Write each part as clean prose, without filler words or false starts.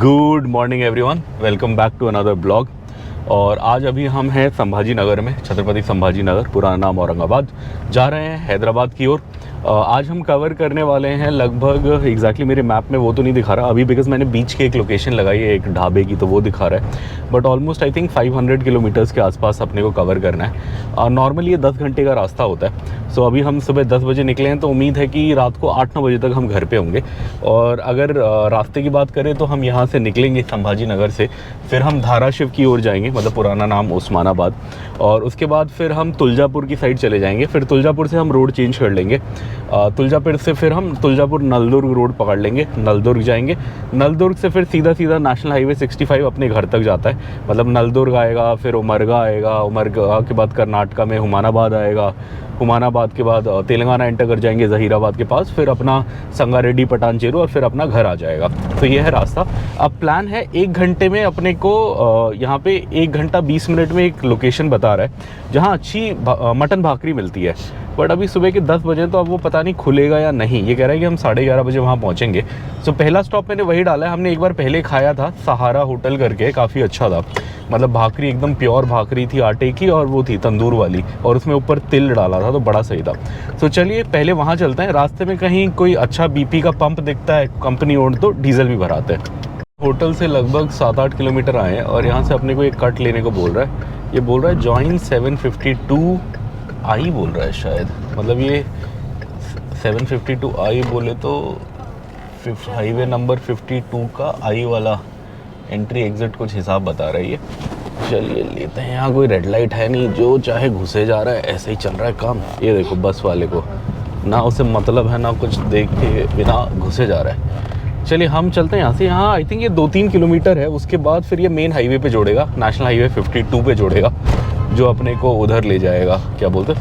Good morning everyone, welcome back to another blog. और आज अभी हम हैं संभाजी नगर में, छत्रपति संभाजी नगर, पुराना नाम औरंगाबाद। जा रहे हैं हैदराबाद की ओर। आज हम कवर करने वाले हैं लगभग एग्जैक्टली मेरे मैप में वो तो नहीं दिखा रहा अभी, बिकॉज मैंने बीच की एक लोकेशन लगाई है एक ढाबे की, तो वो दिखा रहा है। But almost I think 500 kilometres के आसपास अपने को कवर करना है। नॉर्मली ये 10 घंटे का रास्ता होता है। सो अभी हम सुबह 10 बजे निकले हैं, तो उम्मीद है कि रात को 8-9 बजे तक हम घर पे होंगे। और अगर रास्ते की बात करें तो हम यहाँ से निकलेंगे संभाजी नगर से, फिर हम धाराशिव की ओर जाएंगे, मतलब पुराना नाम उस्मानाबाद। और उसके बाद फिर हम तुलजापुर की साइड चले जाएंगे। फिर तुलजापुर से हम रोड चेंज कर लेंगे। तुलजापुर से फिर हम तुलजापुर नलदुर्ग रोड पकड़ लेंगे, नलदुर्ग जाएंगे। नलदुर्ग से फिर सीधा सीधा नेशनल हाईवे 65 अपने घर तक जाता है। मतलब नलदुर्ग आएगा, फिर उमरगा आएगा, उमरगा के बाद कर्नाटका में हुमानाबाद आएगा, हुमानाबाद के बाद तेलंगाना एंटर कर जाएंगे जहीराबाद के पास, फिर अपना संगारेड्डी पटानचेरू और फिर अपना घर आ जाएगा। तो ये है रास्ता। अब प्लान है 1 घंटे में अपने को यहाँ पे 1 घंटा 20 मिनट में एक लोकेशन बता रहा है जहाँ अच्छी मटन भाकरी मिलती है। बट अभी सुबह के 10 बजे, तो अब वो पता नहीं खुलेगा या नहीं। ये कह रहा है कि हम 11:30 बजे वहाँ पहुँचेंगे। तो पहला स्टॉप मैंने वही डाला है। हमने एक बार पहले खाया था सहारा होटल करके, काफ़ी अच्छा था। मतलब भाकरी एकदम प्योर भाकरी थी आटे की, और वो थी तंदूर वाली, और उसमें ऊपर तिल डाला था, तो बड़ा सही था। तो चलिए पहले वहाँ चलते हैं। रास्ते में कहीं कोई अच्छा BP का पंप दिखता है कंपनी ओन्ड, तो डीजल भी भराते हैं। होटल से लगभग 7-8 किलोमीटर आए हैं, और यहाँ से अपने को एक कट लेने को बोल रहा है। ये बोल रहा है जॉइन 752 आई बोल रहा है शायद। मतलब ये 752 आई बोले तो हाईवे नंबर 52 का आई वाला एंट्री एग्जिट कुछ हिसाब बता रही है। चलिए लेते हैं। यहाँ कोई रेड लाइट है नहीं, जो चाहे घुसे जा रहा है, ऐसे ही चल रहा है काम। ये देखो बस वाले को ना उसे मतलब है ना कुछ, देख के बिना घुसे जा रहा है। चलिए हम चलते हैं यहाँ से। यहाँ आई थिंक ये 2-3 किलोमीटर है। उसके बाद फिर ये मेन हाईवे पे जोड़ेगा, नेशनल हाईवे 52 पे जोड़ेगा, जो अपने को उधर ले जाएगा, क्या बोलते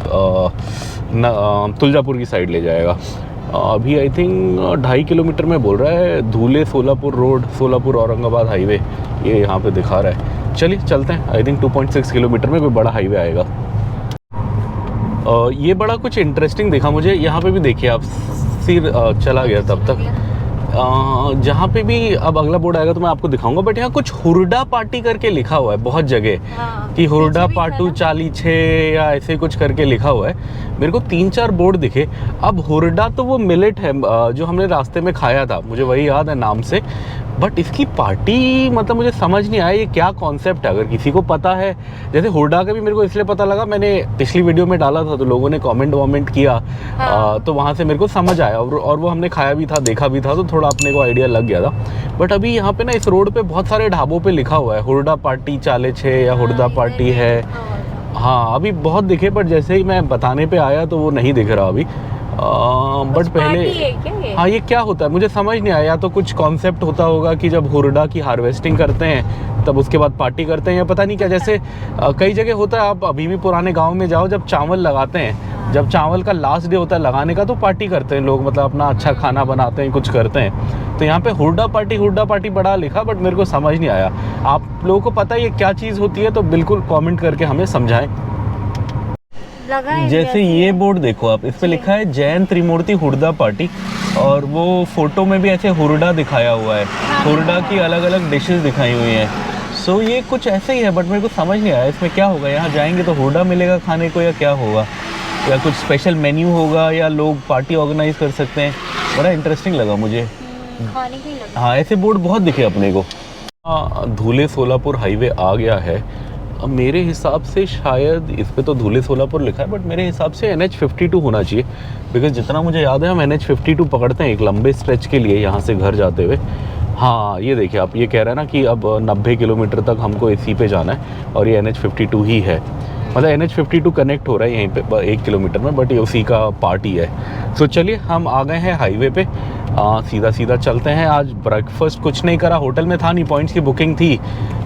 तुलजापुर की साइड ले जाएगा। अभी आई थिंक 2.5 किलोमीटर में बोल रहा है। धूले सोलापुर रोड, सोलापुर औरंगाबाद हाईवे ये यहाँ पे दिखा रहा है। चलिए चलते हैं। आई थिंक 2.6 किलोमीटर में कोई बड़ा हाईवे आएगा। ये बड़ा कुछ इंटरेस्टिंग दिखा मुझे। यहाँ पे भी देखिए आप, सिर चला गया तब तक। जहाँ पे भी अब अगला बोर्ड आएगा तो मैं आपको दिखाऊंगा। बट यहाँ कुछ हुरडा पार्टी करके लिखा हुआ है बहुत जगह, कि हुरडा पाटू 46 या ऐसे कुछ करके लिखा हुआ है। मेरे को 3-4 बोर्ड दिखे। अब हुरडा तो वो मिलेट है जो हमने रास्ते में खाया था, मुझे वही याद है नाम से। बट इसकी पार्टी मतलब मुझे समझ नहीं आया ये क्या कॉन्सेप्ट है। अगर किसी को पता है, जैसे हुरडा का भी मेरे को इसलिए पता लगा, मैंने पिछली वीडियो में डाला था तो लोगों ने कमेंट किया। तो वहाँ से मेरे को समझ आया, और वो हमने खाया भी था, देखा भी था, तो थोड़ा अपने को आइडिया लग गया था। बट अभी यहाँ पे ना इस रोड पे बहुत सारे ढाबों पे लिखा हुआ है हुरडा पार्टी 46 या हुरडा पार्टी है। हाँ अभी बहुत दिखे, बट जैसे ही मैं बताने पे आया तो वो नहीं दिख रहा अभी। बट पहले हाँ ये क्या होता है मुझे समझ नहीं आया। या तो कुछ कॉन्सेप्ट होता होगा कि जब हुरडा की हार्वेस्टिंग करते हैं तब उसके बाद पार्टी करते हैं, या पता नहीं क्या। जैसे कई जगह होता है, आप अभी भी पुराने गांव में जाओ, जब चावल लगाते हैं, जब चावल का लास्ट डे होता है लगाने का, तो पार्टी करते हैं लोग, मतलब अपना अच्छा खाना बनाते हैं, कुछ करते हैं। तो यहाँ पे हुरडा पार्टी बड़ा लिखा, बट मेरे को समझ नहीं आया। आप लोगों को पता है ये क्या चीज़ होती है तो बिल्कुल कॉमेंट करके हमें समझाएं। जैसे ये बोर्ड देखो आप, इस पे लिखा है जैन त्रिमूर्ति हुरडा पार्टी, और वो फोटो में भी ऐसे हुरडा दिखाया हुआ है। हुरडा की अलग अलग डिशेस दिखाई हुई हैं। सो ये कुछ ऐसे ही है, बट मेरे को समझ नहीं आया इसमें क्या होगा। यहाँ जाएंगे तो हुरडा मिलेगा खाने को, या क्या होगा, या कुछ स्पेशल मेन्यू होगा, या लोग पार्टी ऑर्गेनाइज कर सकते हैं। बड़ा इंटरेस्टिंग लगा मुझे। खाने के लगा। हाँ ऐसे बोर्ड बहुत दिखे अपने को। धूले सोलापुर हाईवे आ गया है। अब मेरे हिसाब से शायद इस पे तो धूले सोलापुर लिखा है, बट मेरे हिसाब से NH 52 होना चाहिए, बिकॉज जितना मुझे याद है हम NH 52 पकड़ते हैं एक लंबे स्ट्रेच के लिए यहाँ से घर जाते हुए। हाँ ये देखिए आप, ये कह रहे हैं ना कि अब 90 किलोमीटर तक हमको इसी पे जाना है, और ये NH 52 ही है। मतलब NH 52 कनेक्ट हो रहा है यहीं पे 1 किलोमीटर में, बट ये उसी का पार्ट ही है। सो चलिए हम आ गए हैं हाईवे पे। सीधा चलते हैं। आज ब्रेकफास्ट कुछ नहीं करा, होटल में था नहीं, पॉइंट्स की बुकिंग थी,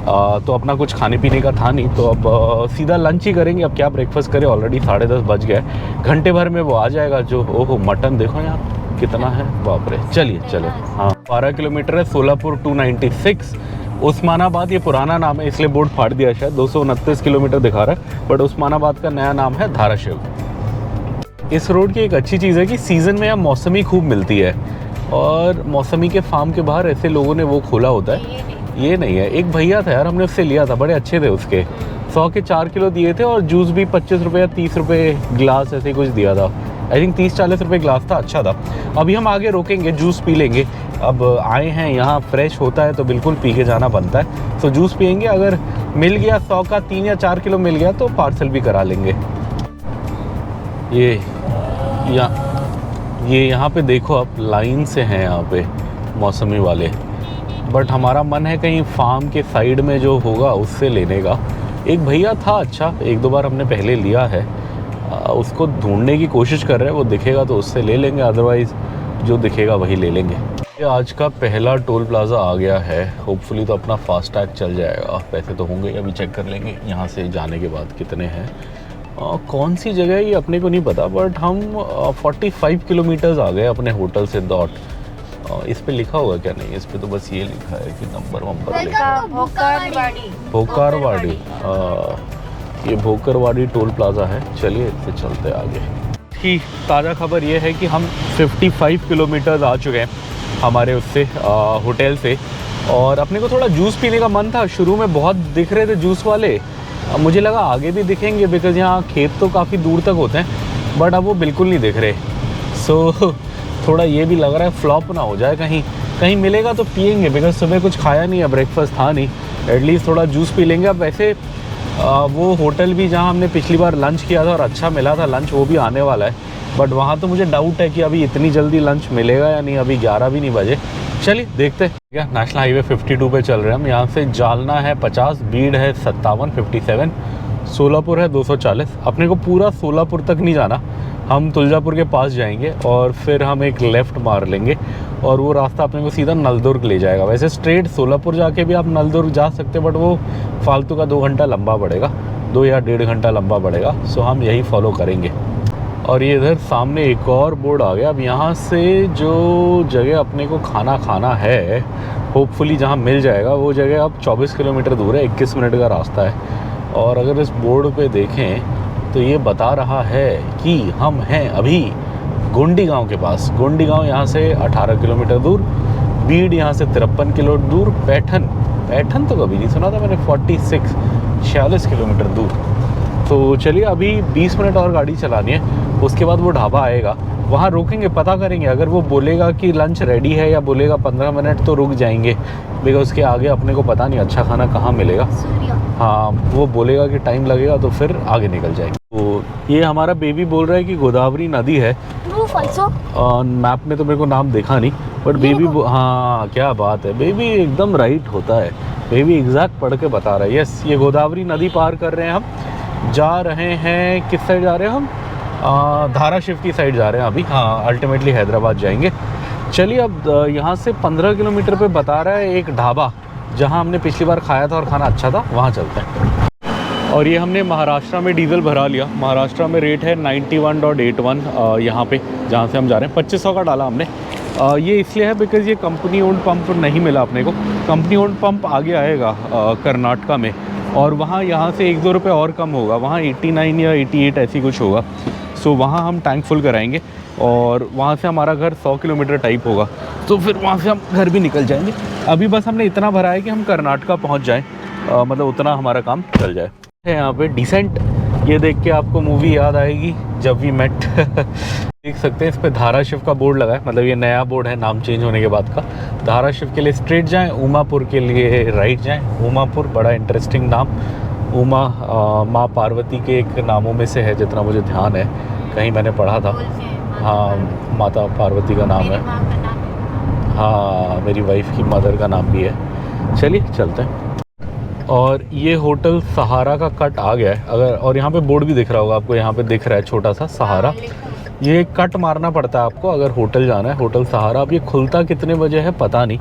तो अपना कुछ खाने पीने का था नहीं, तो अब सीधा लंच ही करेंगे। अब क्या ब्रेकफास्ट करें, ऑलरेडी 10:30 बज गए। घंटे भर में वो आ जाएगा। जो ओहो मटन देखो यहाँ कितना है, बाप रे। चलिए हाँ 12 किलोमीटर है। सोलापुर 296, उस्मानाबाद ये पुराना नाम है इसलिए बोर्ड फाड़ दिया शायद। 229 किलोमीटर दिखा रहा है, बट उस्मानाबाद का नया नाम है धाराशिव। इस रोड की एक अच्छी चीज़ है कि सीज़न में यहाँ मौसमी खूब मिलती है। और मौसमी के फार्म के बाहर ऐसे लोगों ने वो खोला होता है, ये नहीं है। एक भैया था यार, हमने उससे लिया था, बड़े अच्छे थे उसके, 100 के 4 किलो दिए थे और जूस भी 25 रुपये या 30 रुपये गिलास ऐसे कुछ दिया था। आई थिंक 30-40 रुपये गिलास था, अच्छा था। अभी हम आगे रोकेंगे, जूस पी लेंगे। अब आए हैं यहाँ, फ्रेश होता है तो बिल्कुल पी के जाना बनता है। तो जूस पियेंगे, अगर मिल गया 100 का 3 या 4 किलो मिल गया तो पार्सल भी करा लेंगे। ये यहाँ पे देखो, आप लाइन से हैं यहाँ पे मौसमी वाले, बट हमारा मन है कहीं फार्म के साइड में जो होगा उससे लेने का। एक भैया था अच्छा, 1-2 बार हमने पहले लिया है, उसको ढूंढने की कोशिश कर रहे हैं, वो दिखेगा तो उससे ले लेंगे, अदरवाइज़ जो दिखेगा वही ले लेंगे। ये आज का पहला टोल प्लाज़ा आ गया है, होपफुली तो अपना फास्टैग चल जाएगा। पैसे तो होंगे, अभी चेक कर लेंगे यहाँ से जाने के बाद कितने हैं। कौन सी जगह है ये अपने को नहीं पता, बट हम 45 किलोमीटर्स आ गए अपने होटल से डॉट। इस पे लिखा होगा क्या? नहीं, इस पे तो बस ये लिखा है कि नंबर भोकारवाड़ी। ये भोकारवाड़ी टोल प्लाज़ा है। चलिए इससे चलते आगे। की ताज़ा खबर ये है कि हम 55 किलोमीटर्स आ चुके हैं हमारे उससे होटल से, और अपने को थोड़ा जूस पीने का मन था। शुरू में बहुत दिख रहे थे जूस वाले, अब मुझे लगा आगे भी दिखेंगे, बिकॉज़ यहाँ खेत तो काफ़ी दूर तक होते हैं, बट अब वो बिल्कुल नहीं दिख रहे। सो थोड़ा ये भी लग रहा है फ्लॉप ना हो जाए, कहीं मिलेगा तो पियेंगे, बिकॉज़ सुबह कुछ खाया नहीं है, ब्रेकफास्ट था नहीं, एटलीस्ट थोड़ा जूस पी लेंगे। अब वैसे वो होटल भी जहाँ हमने पिछली बार लंच किया था और अच्छा मिला था लंच, वो भी आने वाला है, बट वहाँ तो मुझे डाउट है कि अभी इतनी जल्दी लंच मिलेगा या नहीं। अभी 11 भी नहीं बजे, चलिए देखते हैं। क्या नेशनल हाईवे 52 पे चल रहे हैं हम। यहाँ से जालना है 50, बीड़ है 57, 57, सोलापुर है 240। अपने को पूरा सोलापुर तक नहीं जाना, हम तुलजापुर के पास जाएंगे और फिर हम एक लेफ़्ट मार लेंगे और वो रास्ता अपने को सीधा नलदुर्ग ले जाएगा। वैसे स्ट्रेट सोलापुर जाके भी आप नलदुर्ग जा सकते हैं, बट वो फालतू का 2 घंटा लंबा पड़ेगा, 2 या 1.5 घंटा लंबा पड़ेगा। सो हम यही फॉलो करेंगे। और ये इधर सामने एक और बोर्ड आ गया। अब यहाँ से जो जगह अपने को खाना है, होपफुली जहाँ मिल जाएगा, वो जगह अब 24 किलोमीटर दूर है, 21 मिनट का रास्ता है। और अगर इस बोर्ड पे देखें तो ये बता रहा है कि हम हैं अभी गोंडी गांव के पास। गोंडी गांव यहाँ से 18 किलोमीटर दूर, बीड़ यहाँ से 53 किलो दूर, पैठन तो कभी नहीं सुना था मैंने, 46 किलोमीटर दूर। तो चलिए अभी 20 मिनट और गाड़ी चलानी है, उसके बाद वो ढाबा आएगा, वहाँ रुकेंगे, पता करेंगे। अगर वो बोलेगा कि लंच रेडी है या बोलेगा 15 मिनट तो रुक जाएंगे, बिकॉज उसके आगे अपने को पता नहीं अच्छा खाना कहाँ मिलेगा। हाँ, वो बोलेगा कि टाइम लगेगा तो फिर आगे निकल जाएंगे। तो ये हमारा बेबी बोल रहा है कि गोदावरी नदी है। मैप में तो मेरे को नाम देखा नहीं, बट बेबी हाँ क्या बात है, बेबी एकदम राइट होता है, बेबी एग्जैक्ट पढ़ के बता रहा है। यस, ये गोदावरी नदी पार कर रहे हैं हम। जा रहे हैं किस साइड जा रहे हैं हम? धाराशिव की साइड जा रहे हैं अभी। हाँ, अल्टीमेटली हैदराबाद जाएंगे। चलिए अब यहाँ से 15 किलोमीटर पे बता रहा है एक ढाबा, जहाँ हमने पिछली बार खाया था और खाना अच्छा था, वहाँ चलते हैं। और ये हमने महाराष्ट्र में डीजल भरा लिया। महाराष्ट्र में रेट है 91.81 यहाँ पे जहाँ से हम जा रहे हैं। 2500 का डाला हमने। ये इसलिए है बिकॉज़ ये कंपनी ओन्ड पंप नहीं मिला अपने को। कंपनी ओन्ड पंप आगे आएगा कर्नाटका में, और वहाँ यहाँ से 1-2 रुपये और कम होगा, वहाँ 89 या 88 ऐसी कुछ होगा। सो वहाँ हम टैंक फुल कराएंगे और वहाँ से हमारा घर 100 किलोमीटर टाइप होगा, तो फिर वहाँ से हम घर भी निकल जाएंगे। अभी बस हमने इतना भरा है कि हम कर्नाटका पहुँच जाएँ, मतलब उतना हमारा काम चल जाए। यहाँ पे डिसेंट, ये देख के आपको मूवी याद आएगी जब वी मेट। देख सकते हैं इस पे धाराशिव का बोर्ड लगा है, मतलब ये नया बोर्ड है नाम चेंज होने के बाद का। धाराशिव के लिए स्ट्रेट जाएं, उमापुर के लिए राइट जाएं। उमापुर बड़ा इंटरेस्टिंग नाम, उमा माँ पार्वती के एक नामों में से है जितना मुझे ध्यान है, कहीं मैंने पढ़ा था। हाँ, माता पार्वती का नाम है। हाँ, मेरी वाइफ की मदर का नाम भी है। चलिए चलते हैं। और ये होटल सहारा का कट आ गया है अगर, और यहाँ पे बोर्ड भी दिख रहा होगा आपको, यहाँ पे दिख रहा है छोटा सा सहारा। ये कट मारना पड़ता है आपको अगर होटल जाना है, होटल सहारा। अब ये खुलता कितने बजे है पता नहीं।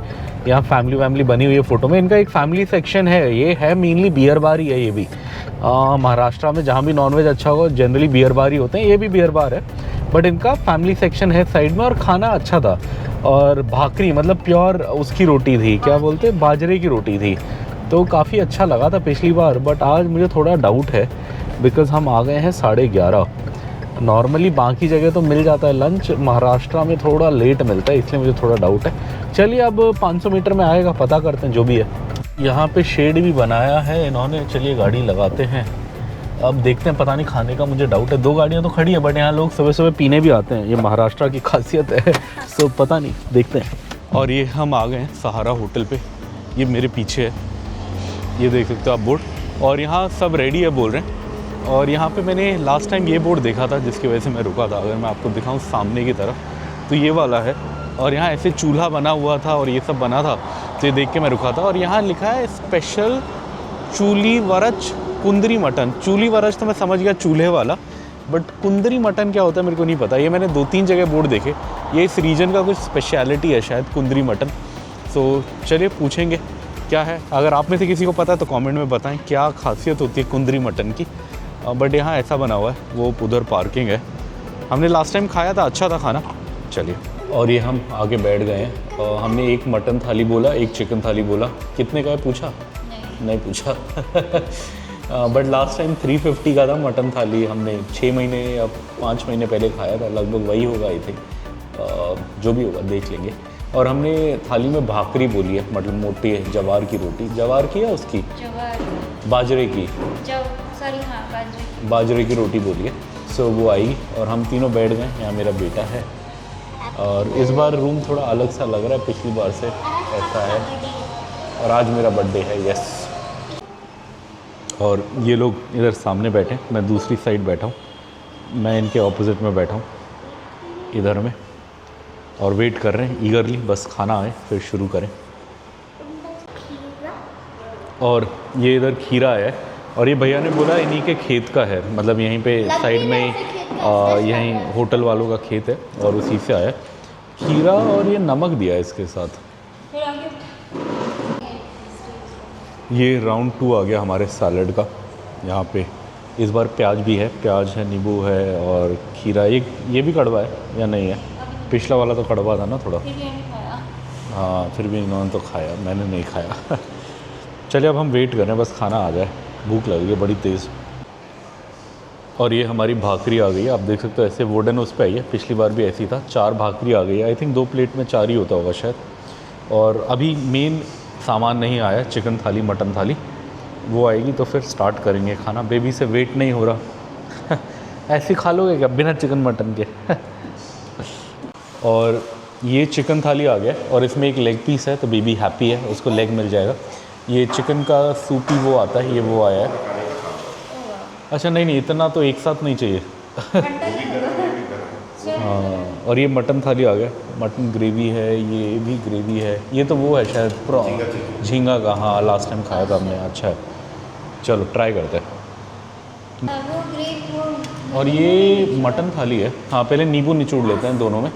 यहाँ फैमिली बनी हुई है फ़ोटो में। इनका एक फैमिली सेक्शन है, ये है मेनली बियर बार ही है ये भी। महाराष्ट्र में जहाँ भी नॉनवेज अच्छा होगा जनरली बियर बार ही होते हैं, ये भी बियर बार है, बट इनका फैमिली सेक्शन है साइड में। और खाना अच्छा था, और भाकरी मतलब प्योर उसकी रोटी थी, क्या बोलते हैं, बाजरे की रोटी थी, तो काफ़ी अच्छा लगा था पिछली बार। बट आज मुझे थोड़ा डाउट है बिकॉज़ हम आ गए हैं 11:30, नॉर्मली बाकी जगह तो मिल जाता है लंच, महाराष्ट्र में थोड़ा लेट मिलता है, इसलिए मुझे थोड़ा डाउट है। चलिए अब 500 मीटर में आएगा, पता करते हैं जो भी है। यहाँ पे शेड भी बनाया है इन्होंने, चलिए गाड़ी लगाते हैं। अब देखते हैं, पता नहीं खाने का मुझे डाउट है। 2 गाड़ियाँ तो खड़ी है, बट यहाँ लोग सुबह सुबह पीने भी आते हैं, ये महाराष्ट्र की खासियत है। सो पता नहीं, देखते हैं। और ये हम आ गए हैं सहारा होटल पे, ये मेरे पीछे है, ये देख सकते हो आप बोर्ड। और यहाँ सब रेडी है बोल रहे हैं। और यहाँ पे मैंने लास्ट टाइम ये बोर्ड देखा था जिसकी वजह से मैं रुका था। अगर मैं आपको दिखाऊँ सामने की तरफ तो ये वाला है, और यहाँ ऐसे चूल्हा बना हुआ था और ये सब बना था, तो ये देख के मैं रुका था। और यहाँ लिखा है स्पेशल चूली वरच कुंदरी मटन। चूली वरच तो मैं समझ गया चूल्हे वाला, बट कुंदरी मटन क्या होता है मेरे को नहीं पता। ये मैंने 2-3 जगह बोर्ड देखे, ये इस रीजन का कुछ स्पेशलिटी है शायद, कुंदरी मटन। तो चलिए पूछेंगे क्या है। अगर आप में से किसी को पता है तो कमेंट में बताएं क्या खासियत होती है कुंदरी मटन की। बट यहाँ ऐसा बना हुआ है, वो उधर पार्किंग है। हमने लास्ट टाइम खाया था, अच्छा था खाना। चलिए, और ये हम आगे बैठ गए हैं। हमने एक मटन थाली बोला, एक चिकन थाली बोला। कितने का है पूछा? नहीं पूछा। बट लास्ट टाइम 350 का था मटन थाली। हमने 6 महीने या 5 महीने पहले खाया था, लगभग वही होगा आई थिंक। जो भी होगा देख लेंगे। और हमने थाली में भाकरी बोली है, मतलब मोटी है, जवार की रोटी। जवार की या उसकी? बाजरे की। हाँ, बाजरे की रोटी बोली है। सो वो आई और हम तीनों बैठ गए। यहाँ मेरा बेटा है। और इस बार रूम थोड़ा अलग सा लग रहा है पिछली बार से, ऐसा है। और आज मेरा बर्थडे है, यस। और ये लोग इधर सामने बैठे, मैं दूसरी साइड बैठा हूँ, मैं इनके ऑपोजिट में बैठा हूँ इधर में, और वेट कर रहे हैं ईगरली, बस खाना आए फिर शुरू करें। और ये इधर खीरा है, और ये भैया ने बोला इन्हीं के खेत का है, मतलब यहीं पे साइड में यहीं होटल वालों का खेत है और उसी से आया खीरा। और ये नमक दिया है इसके साथ। ये राउंड 2 आ गया हमारे सैलड का। यहाँ पे इस बार प्याज भी है, प्याज है, नींबू है और खीरा। ये भी कड़वा है या नहीं है? पिछला वाला तो कड़वा था ना थोड़ा। हाँ, फिर भी इन्होंने तो खाया, मैंने नहीं खाया। चलिए अब हम वेट कर रहे हैं, बस खाना आ जाए, भूख लगी है बड़ी तेज़। और ये हमारी भाकरी आ गई है, आप देख सकते हो ऐसे वुडन उस पर आई है। पिछली बार भी ऐसी था। 4 भाकरी आ गई है, आई थिंक 2 प्लेट में 4 ही होता होगा शायद। और अभी मेन सामान नहीं आया, चिकन थाली, मटन थाली, वो आएगी तो फिर स्टार्ट करेंगे खाना। बेबी से वेट नहीं हो रहा। ऐसे खा लोगे क्या बिना चिकन मटन के? और ये चिकन थाली आ गया और इसमें एक लेग पीस है, तो बेबी हैप्पी है, उसको लेग मिल जाएगा। ये चिकन का सूपी वो आता है, ये वो आया है। अच्छा नहीं, इतना तो एक साथ नहीं चाहिए। हाँ, और ये मटन थाली आ गया, मटन ग्रेवी है, ये भी ग्रेवी है। ये तो वो है शायद प्रॉन, झींगा का। हाँ, लास्ट टाइम खाया था हमने, अच्छा है। चलो ट्राई करते हैं। और ये मटन थाली है। हाँ, पहले नींबू निचोड़ लेते हैं दोनों में,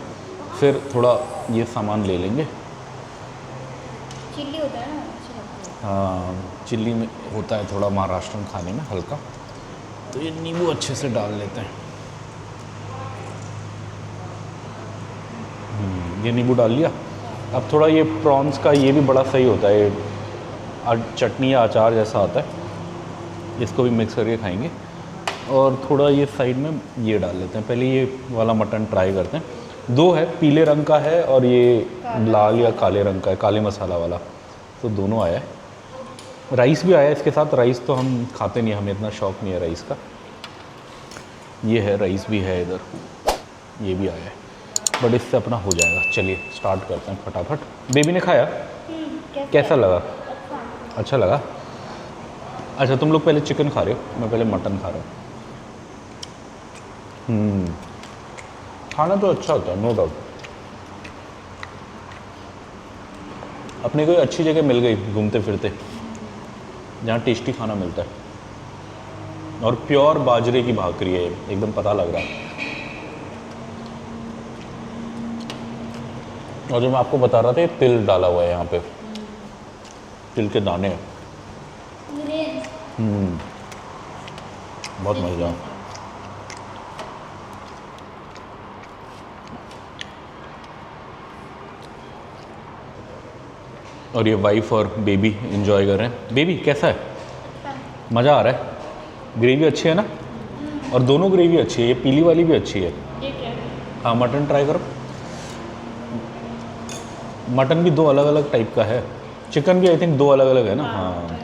फिर थोड़ा ये सामान ले लेंगे। चिल्ली होता है ना? हाँ, चिल्ली में होता है थोड़ा महाराष्ट्रन खाने में हल्का, तो ये नींबू अच्छे से डाल लेते हैं। ये नींबू डाल लिया। अब थोड़ा ये प्रॉन्स का ये भी बड़ा सही होता है, चटनी या अचार जैसा आता है, इसको भी मिक्स करके खाएंगे। और थोड़ा ये साइड में ये डाल लेते हैं। पहले ये वाला मटन ट्राई करते हैं। 2 है, पीले रंग का है और ये लाल या काले रंग का है, काले मसाला वाला। तो दोनों आया है। राइस भी आया इसके साथ। राइस तो हम खाते नहीं, हमें इतना शौक़ नहीं है राइस का। ये है, राइस भी है इधर, ये भी आया है, बट इससे अपना हो जाएगा। चलिए स्टार्ट करते हैं फटाफट। बेबी ने खाया, कैसा लगा? अच्छा लगा। अच्छा, तुम लोग पहले चिकन खा रहे हो, मैं पहले मटन खा रहा हूँ। खाना तो अच्छा होता है, नो डाउट। अपने कोई अच्छी जगह मिल गई घूमते फिरते, जहाँ टेस्टी खाना मिलता है। और प्योर बाजरे की भाकरी है, एकदम पता लग रहा है। और जो मैं आपको बता रहा था, ये तिल डाला हुआ है यहाँ पे, तिल के दाने। बहुत मज़ा। और ये वाइफ और बेबी एंजॉय कर रहे हैं। बेबी कैसा है? मज़ा आ रहा है? ग्रेवी अच्छी है ना? और दोनों ग्रेवी अच्छी है, ये पीली वाली भी अच्छी है। ये क्या है? हाँ मटन ट्राई करो। मटन भी 2 अलग अलग टाइप का है, चिकन भी आई थिंक 2 अलग अलग है ना। हाँ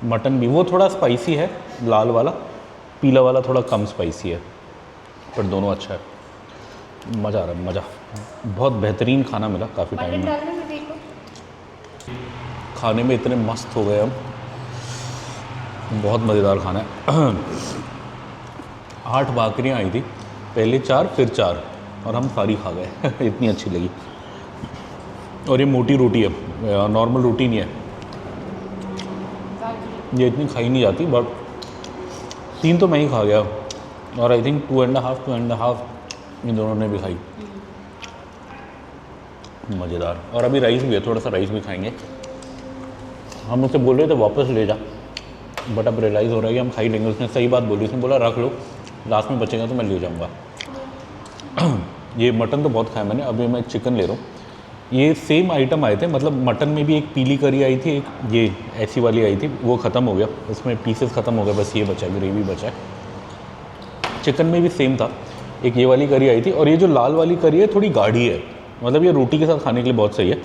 मटन भी वो थोड़ा स्पाइसी है, लाल वाला, पीला वाला थोड़ा कम स्पाइसी है, पर दोनों अच्छा है। मज़ा आ रहा है, मज़ा। बहुत बेहतरीन खाना मिला काफ़ी टाइम मटन में। डालने में देखो। खाने में इतने मस्त हो गए हम, बहुत मज़ेदार खाना है। 8 भाकरियाँ आई थी, पहले 4 फिर 4 और हम सारी खा गए। इतनी अच्छी लगी। और ये मोटी रोटी है, नॉर्मल रोटी नहीं है, ये इतनी खाई नहीं जाती, बट 3 तो मैं ही खा गया और आई थिंक 2.5 इन दोनों ने भी खाई। मज़ेदार। और अभी राइस भी है, थोड़ा सा राइस भी खाएंगे। हम उससे बोल रहे थे वापस ले जा, बट अब रियलाइज़ हो रहा है कि हम खा ही लेंगे। उसने सही बात बोली, उसने बोला रख लो, लास्ट में बचेगा तो मैं ले जाऊँगा। ये मटन तो बहुत खाया मैंने, अभी मैं चिकन ले रहा हूँ। ये सेम आइटम आए थे, मतलब मटन में भी एक पीली करी आई थी, एक ये ऐसी वाली आई थी, वो ख़त्म हो गया, उसमें पीसेस ख़त्म हो गए, बस ये बचा, ग्रेवी बचा है। चिकन में भी सेम था, एक ये वाली करी आई थी, और ये जो लाल वाली करी है थोड़ी गाढ़ी है, मतलब ये रोटी के साथ खाने के लिए बहुत सही है।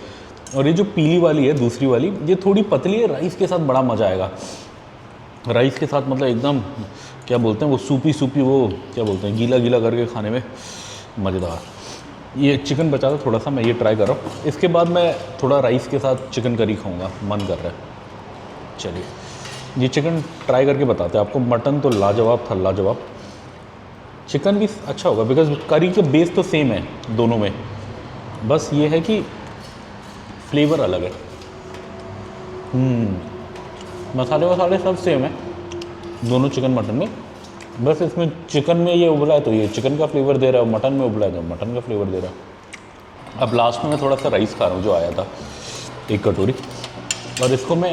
और ये जो पीली वाली है दूसरी वाली, ये थोड़ी पतली है, राइस के साथ बड़ा मज़ा आएगा। राइस के साथ मतलब एकदम क्या बोलते हैं वो सूपी, वो क्या बोलते हैं, गीला गीला करके खाने में मज़ेदार। ये चिकन बचा था थोड़ा सा, मैं ये ट्राई कर रहा हूँ। इसके बाद मैं थोड़ा राइस के साथ चिकन करी खाऊंगा, मन कर रहा है। चलिए ये चिकन ट्राई करके बताते हैं आपको। मटन तो लाजवाब था, लाजवाब। चिकन भी अच्छा होगा बिकॉज करी के बेस तो सेम है दोनों में, बस ये है कि फ्लेवर अलग है। मसाले वसाले सब सेम है दोनों चिकन मटन में, बस इसमें चिकन में ये उबला है तो ये चिकन का फ्लेवर दे रहा है, मटन में उबला है तो मटन का फ्लेवर दे रहा है। अब लास्ट में मैं थोड़ा सा राइस खा रहा हूँ जो आया था, 1 कटोरी, और इसको मैं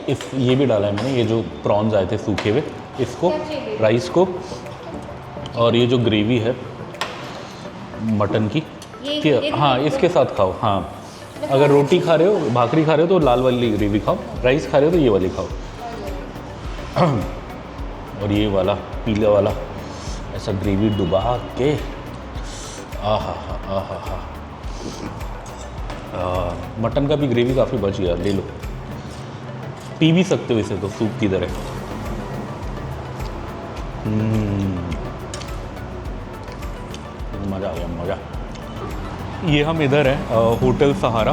ये भी डाला है मैंने, ये जो प्रॉन्स आए थे सूखे हुए, इसको राइस को, और ये जो ग्रेवी है मटन की, हाँ इसके साथ खाओ। हाँ अगर रोटी खा रहे हो, भाकरी खा रहे हो तो लाल वाली ग्रेवी खाओ, राइस खा रहे हो तो ये वाली खाओ। और ये वाला पीला वाला ऐसा ग्रेवी डुबा के, आहा हा आहा हा। मटन का भी ग्रेवी काफ़ी बच गया, ले लो, पी भी सकते हो इसे तो सूप की तरह। मज़ा आ गया, मज़ा। ये हम इधर हैं होटल सहारा,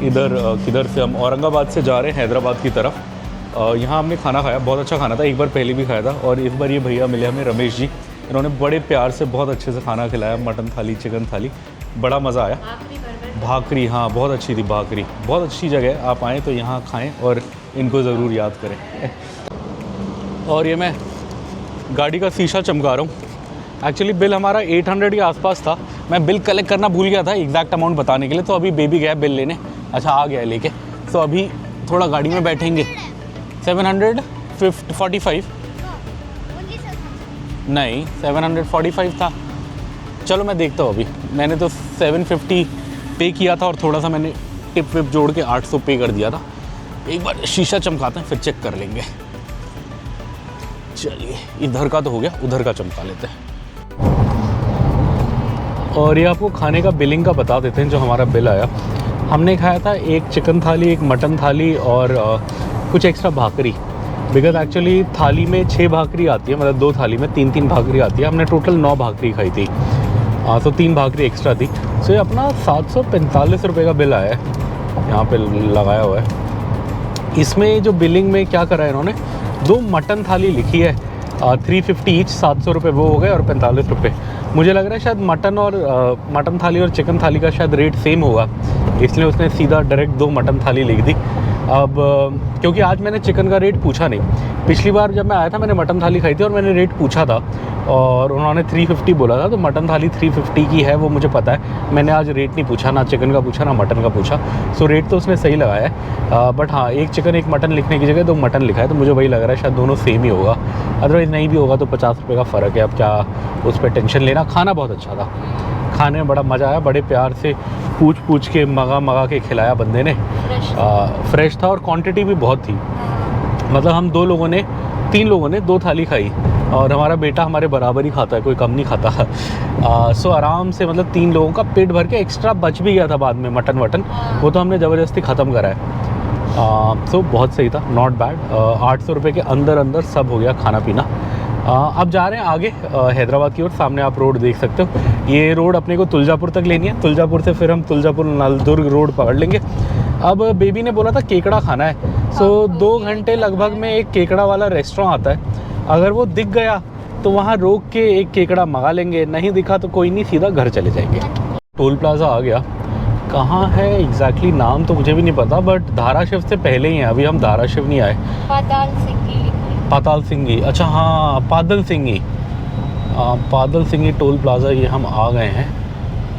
इधर किधर से हम औरंगाबाद से जा रहे हैं हैदराबाद की तरफ। यहाँ हमने खाना खाया, बहुत अच्छा खाना था, एक बार पहले भी खाया था, और इस बार ये भैया मिले हमें, रमेश जी, इन्होंने बड़े प्यार से बहुत अच्छे से खाना खिलाया, मटन थाली, चिकन थाली, बड़ा मज़ा आया। भाकरी, हाँ बहुत अच्छी थी भाकरी, बहुत अच्छी जगह है, आप आएँ तो यहाँ खाएँ और इनको ज़रूर याद करें। और ये मैं गाड़ी का शीशा चमका रहा हूँ। एक्चुअली बिल हमारा 800 के आसपास था, मैं बिल कलेक्ट करना भूल गया था एग्जैक्ट अमाउंट बताने के लिए, तो अभी बेबी गया बिल लेने, अच्छा आ गया लेके, तो अभी थोड़ा गाड़ी में बैठेंगे। 745 नहीं 745 था, चलो मैं देखता हूँ। अभी मैंने तो 750 पे किया था और थोड़ा सा मैंने टिप विप जोड़ के 800 पे कर दिया था। एक बार शीशा चमकाते हैं फिर चेक कर लेंगे। चलिए इधर का तो हो गया, उधर का चमका लेते हैं। और ये आपको खाने का बिलिंग का बता देते हैं जो हमारा बिल आया। हमने खाया था एक चिकन थाली, एक मटन थाली और कुछ एक्स्ट्रा भाकरी, बिकॉज एक्चुअली थाली में 6 भाकरी आती है, मतलब 2 थाली में 3-3 भाकरी आती है। हमने टोटल 9 भाकरी खाई थी, तो 3 भाकरी एक्स्ट्रा थी। सो ये अपना 745 रुपये का बिल आया है, यहाँ पे लगाया हुआ है। इसमें जो बिलिंग में क्या करा है इन्होंने, 2 मटन थाली लिखी है 350 ईच, 700 रुपये वो हो गए, और 45 रुपये। मुझे लग रहा है शायद मटन थाली और चिकन थाली का शायद रेट सेम होगा, इसलिए उसने सीधा डायरेक्ट 2 मटन थाली लिख दी। अब क्योंकि आज मैंने चिकन का रेट पूछा नहीं, पिछली बार जब मैं आया था मैंने मटन थाली खाई थी और मैंने रेट पूछा था और उन्होंने 350 बोला था, तो मटन थाली 350 की है वो मुझे पता है। मैंने आज रेट नहीं पूछा, ना चिकन का पूछा ना मटन का पूछा, सो रेट तो उसने सही लगाया है। बट हाँ, एक चिकन एक मटन लिखने की जगह 2 मटन लिखा है, तो मुझे वही लग रहा है शायद दोनों सेम ही होगा, अदरवाइज़ नहीं भी होगा तो 50 रुपये का फ़र्क है। अब क्या उस पर टेंशन लेना। खाना बहुत अच्छा था, खाने में बड़ा मज़ा आया, बड़े प्यार से पूछ के मगा के खिलाया बंदे ने। फ्रेश था और क्वांटिटी भी बहुत थी, मतलब हम 2 लोगों ने 3 लोगों ने 2 थाली खाई और हमारा बेटा हमारे बराबर ही खाता है, कोई कम नहीं खाता। सो आराम से मतलब 3 लोगों का पेट भर के, एक्स्ट्रा बच भी गया था बाद में मटन वटन, वो तो हमने ज़बरदस्ती ख़त्म करा है। सो बहुत सही था, नॉट बैड। 800 रुपये के अंदर अंदर सब हो गया खाना पीना। अब जा रहे हैं आगे हैदराबाद की ओर। सामने आप रोड देख सकते हो, ये रोड अपने को तुलजापुर तक लेनी है। तुलजापुर से फिर हम तुलजापुर नलदुर्ग रोड पकड़ लेंगे। अब बेबी ने बोला था केकड़ा खाना है, सो 2 घंटे लगभग में एक केकड़ा वाला रेस्टोरेंट आता है, अगर वो दिख गया तो वहाँ रोक के एक केकड़ा मंगा लेंगे, नहीं दिखा तो कोई नहीं, सीधा घर चले जाएंगे। टोल प्लाज़ा आ गया, कहाँ है एग्जैक्टली नाम तो मुझे भी नहीं पता, बट धाराशिव से पहले ही है, अभी हम धाराशिव नहीं आए। पाताल सिंगी, अच्छा हाँ पादल सिंगी, पादल सिंगी टोल प्लाज़ा, ये हम आ गए हैं।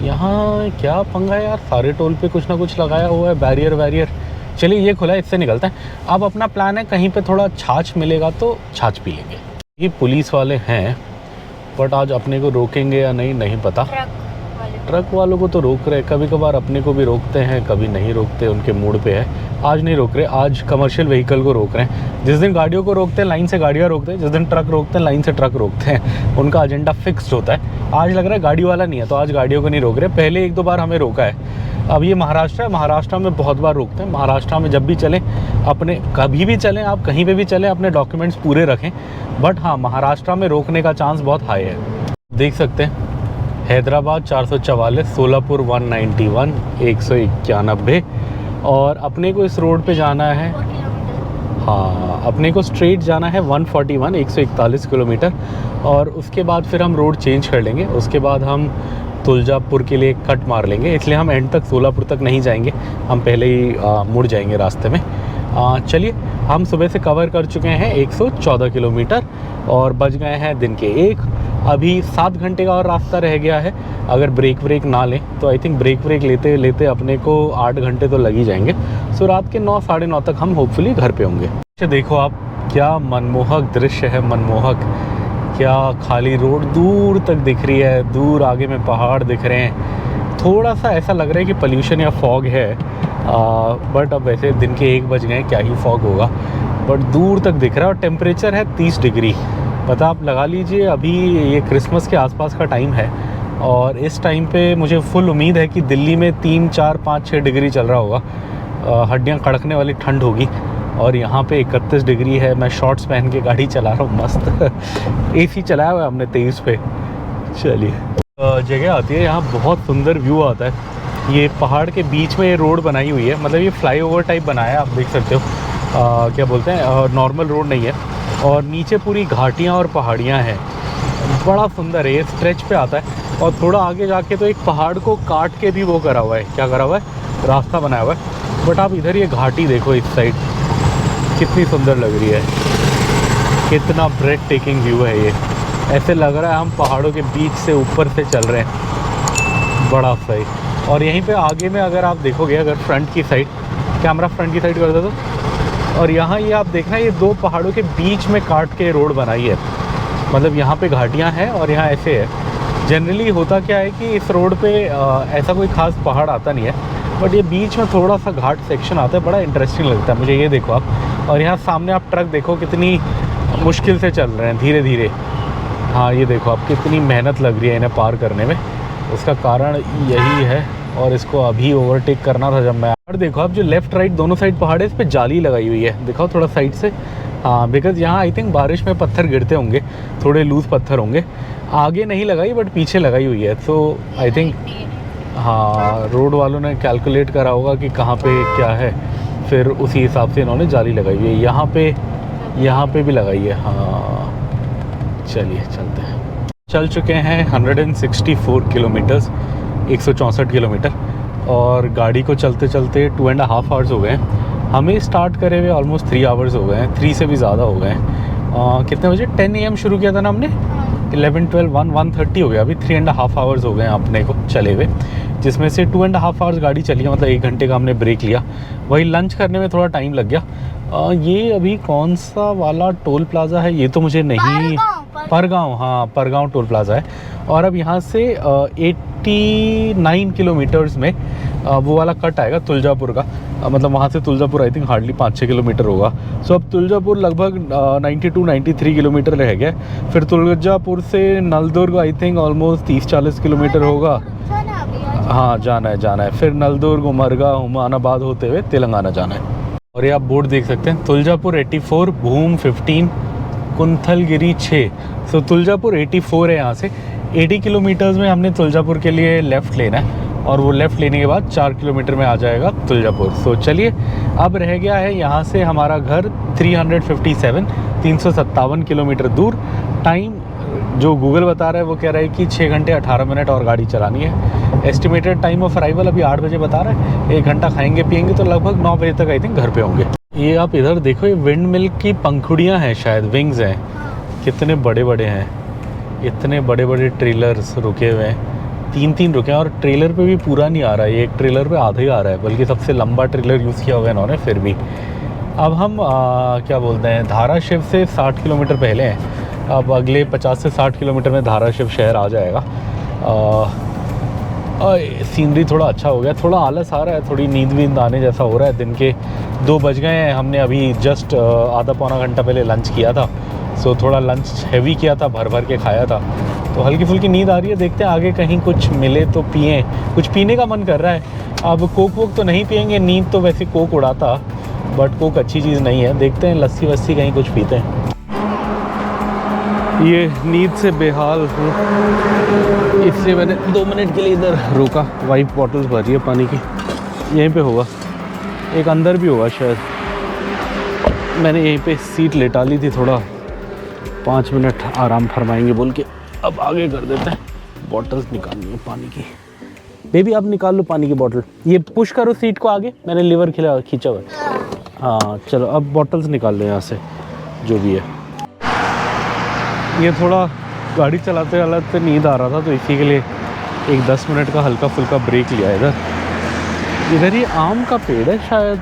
यहाँ क्या पंगा है यार, सारे टोल पे कुछ ना कुछ लगाया हुआ है, बैरियर। चलिए ये खुला है, इससे निकलते हैं। अब अपना प्लान है कहीं पे थोड़ा छाछ मिलेगा तो छाछ पी लेंगे। ये पुलिस वाले हैं बट आज अपने को रोकेंगे या नहीं पता। ट्रक वालों को तो रोक रहे, कभी कभार अपने को भी रोकते हैं, कभी नहीं रोकते, उनके मूड पे है। आज नहीं रोक रहे, आज कमर्शियल व्हीकल को रोक रहे हैं। जिस दिन गाड़ियों को रोकते हैं लाइन से गाड़ियाँ रोकते हैं, जिस दिन ट्रक रोकते हैं लाइन से ट्रक रोकते हैं, उनका एजेंडा फिक्स्ड होता है। आज लग रहा है गाड़ी वाला नहीं है तो आज गाड़ियों को नहीं रोक रहे। पहले 1-2 बार हमें रोका है। अब ये महाराष्ट्र है, महाराष्ट्र में बहुत बार रोकते हैं। महाराष्ट्र में जब भी चलें, अपने कभी भी चलें, आप कहीं पे भी चलें, अपने डॉक्यूमेंट्स पूरे रखें। बट हाँ, महाराष्ट्र में रोकने का चांस बहुत हाई है। देख सकते हैं हैदराबाद 444, सोलापुर 191, 191, और अपने को इस रोड पे जाना है, हाँ अपने को स्ट्रेट जाना है 141, 141 किलोमीटर, और उसके बाद फिर हम रोड चेंज कर लेंगे। उसके बाद हम तुलजापुर के लिए कट मार लेंगे, इसलिए हम एंड तक सोलापुर तक नहीं जाएंगे, हम पहले ही मुड़ जाएंगे रास्ते में। चलिए, हम सुबह से कवर कर चुके हैं 114 किलोमीटर और बज गए हैं दिन के 1। अभी 7 घंटे का और रास्ता रह गया है। अगर ब्रेक ना लें तो आई थिंक ब्रेक लेते लेते अपने को 8 घंटे तो लग ही जाएंगे। सो रात के 9, साढ़े 9 तक हम होपफुली घर पे होंगे। देखो आप, क्या मनमोहक दृश्य है, मनमोहक। क्या खाली रोड दूर तक दिख रही है, दूर आगे में पहाड़ दिख रहे हैं। थोड़ा सा ऐसा लग रहा है कि पोल्यूशन या फॉग है, बट अब वैसे दिन के 1 बज गए, क्या ही फॉग होगा, बट दूर तक दिख रहा है। और टेम्परेचर है 30 डिग्री। पता आप लगा लीजिए, अभी ये क्रिसमस के आसपास का टाइम है और इस टाइम पे मुझे फुल उम्मीद है कि दिल्ली में 3, 4, 5, 6 डिग्री चल रहा होगा। हड्डियाँ कड़कने वाली ठंड होगी और यहाँ पे 31 डिग्री है। मैं शॉर्ट्स पहन के गाड़ी चला रहा हूँ, मस्त। एसी चलाया हुआ है हमने 23 पे। चलिए, जगह आती है यहाँ, बहुत सुंदर व्यू आता है। ये पहाड़ के बीच में ये रोड बनाई हुई है, मतलब ये फ्लाईओवर टाइप बनाया है, आप देख सकते हो। क्या बोलते हैं, नॉर्मल रोड नहीं है, और नीचे पूरी घाटियाँ और पहाड़ियाँ हैं। बड़ा सुंदर है, ये स्ट्रेच पे आता है। और थोड़ा आगे जाके तो एक पहाड़ को काट के भी वो करा हुआ है, क्या करा हुआ है, रास्ता बनाया हुआ है। बट आप इधर ये घाटी देखो, इस साइड कितनी सुंदर लग रही है, कितना ब्रेथ टेकिंग व्यू है ये। ऐसे लग रहा है हम पहाड़ों के बीच से ऊपर से चल रहे हैं, बड़ा सही। और यहीं पे आगे में अगर आप देखोगे, अगर फ्रंट की साइड, कैमरा फ्रंट की साइड कर दो तो, और यहाँ ये आप देखना, ये 2 पहाड़ों के बीच में काट के रोड बनाई है। मतलब यहाँ पे घाटियाँ हैं और यहाँ ऐसे है। जनरली होता क्या है कि इस रोड पे ऐसा कोई ख़ास पहाड़ आता नहीं है, बट ये बीच में थोड़ा सा घाट सेक्शन आता है, बड़ा इंटरेस्टिंग लगता है मुझे। ये देखो आप, और यहाँ सामने आप ट्रक देखो कितनी मुश्किल से चल रहे हैं, धीरे धीरे। हाँ ये देखो आप, कितनी मेहनत लग रही है इन्हें पार करने में। उसका कारण यही है, और इसको अभी ओवरटेक करना था जब मैं। और देखो आप, जो लेफ़्ट राइट दोनों साइड पहाड़ है, इस पर जाली लगाई हुई है, दिखाओ थोड़ा साइड से। हाँ, बिकॉज़ यहाँ आई थिंक बारिश में पत्थर गिरते होंगे, थोड़े लूज़ पत्थर होंगे। आगे नहीं लगाई बट पीछे लगाई हुई है। तो आई थिंक हाँ, रोड वालों ने कैलकुलेट करा होगा कि कहाँ पे क्या है, फिर उसी हिसाब से इन्होंने जाली लगाई हुई है। यहाँ पे भी लगाई है। हाँ चलिए चलते हैं। चल चुके हैं 164 किलोमीटर्स, 164 किलोमीटर, और गाड़ी को चलते चलते 2.5 आवर्स हो गए हैं। हमें स्टार्ट करे हुए ऑलमोस्ट 3 आवर्स हो गए हैं, 3 से भी ज़्यादा हो गए हैं। कितने बजे? 10 AM शुरू किया था ना हमने, 11, 12, 1:30 हो गया। अभी 3.5 आवर्स हो गए हैं अपने को चले हुए, जिसमें से 2.5 आवर्स गाड़ी चली है, मतलब 1 घंटे का हमने ब्रेक लिया। वही लंच करने में थोड़ा टाइम लग गया। ये अभी कौन सा वाला टोल प्लाज़ा है ये तो मुझे नहीं, परगांव, हाँ परगांव टोल प्लाज़ा है। और अब यहाँ से 89 किलोमीटर्स में वो वाला कट आएगा तुलजापुर का, मतलब वहाँ से Tuljapur I think hardly 5-6 kilometre होगा। सो अब तुलजापुर लगभग 92-93 किलोमीटर रह गया। फिर तुलजापुर से Naldurg I think almost 30-40 kilometre होगा। हाँ जाना है। फिर नलदुर्ग, उमरगा, हुमानाबाद होते हुए तेलंगाना जाना है। और ये आप बोर्ड देख सकते हैं, तुलजापुर 84, भूम 15, कुंथलगिरी 6। सो तुलजापुर 84 है। यहाँ से 80 किलोमीटर्स में हमने तुलजापुर के लिए लेफ़्ट लेना है, और वो लेफ़्ट लेने के बाद 4 किलोमीटर में आ जाएगा तुलजापुर। सो चलिए, अब रह गया है यहाँ से हमारा घर 357 किलोमीटर दूर। टाइम जो गूगल बता रहा है वो कह रहा है कि 6 घंटे 18 मिनट और गाड़ी चलानी है। एस्टिमेटेड टाइम ऑफ अराइवल अभी 8 बजे बता रहा है। 1 घंटा खाएंगे पिएंगे तो लगभग 9 बजे तक आई थिंक घर पे होंगे। ये आप इधर देखो, ये विंड मिल की पंखुड़ियाँ हैं, शायद विंग्स हैं। कितने बड़े बड़े हैं, इतने बड़े बड़े ट्रेलर्स रुके हुए हैं। 3 रुके हैं, और ट्रेलर पे भी पूरा नहीं आ रहा है। एक ट्रेलर पे आधा ही आ रहा है, बल्कि सबसे लंबा ट्रेलर यूज़ किया हुआ है इन्होंने। फिर भी अब हम क्या बोलते हैं, धाराशिव से 60 किलोमीटर पहले हैं। अब अगले 50 से 60 किलोमीटर में धाराशिव शहर आ जाएगा। सीनरी थोड़ा अच्छा हो गया, थोड़ा आलस आ रहा है, थोड़ी नींद आने जैसा हो रहा है। दिन के 2 बज गए हैं। हमने अभी जस्ट आधा पौना घंटा पहले लंच किया था। सो थोड़ा लंच हैवी किया था, भर के खाया था, तो हल्की फुल्की नींद आ रही है। देखते हैं आगे कहीं कुछ मिले तो पिएँ। कुछ पीने का मन कर रहा है। अब कोक वोक तो नहीं पिएंगे, नींद तो वैसे कोक उड़ाता, बट कोक अच्छी चीज़ नहीं है। देखते हैं लस्सी वस्सी कहीं कुछ पीते हैं। ये नींद से बेहाल हूँ, इसलिए मैंने 2 मिनट के लिए इधर रोका। वाइट बॉटल्स भरी है पानी की, यहीं पे होगा, एक अंदर भी होगा शायद। मैंने यहीं पे सीट लेटा ली थी, थोड़ा 5 मिनट आराम फरमाएंगे बोल के अब आगे कर देते हैं। बॉटल्स निकालनी है पानी की। बेबी आप निकाल लो पानी की बॉटल, ये पुश करो सीट को आगे, मैंने लीवर खींचा हुआ है। हाँ चलो, अब बॉटल्स निकाल लो यहाँ से जो भी है। ये थोड़ा गाड़ी चलाते नींद आ रहा था, तो इसी के लिए एक 10 मिनट का हल्का फुल्का ब्रेक लिया। इधर ये आम का पेड़ है, शायद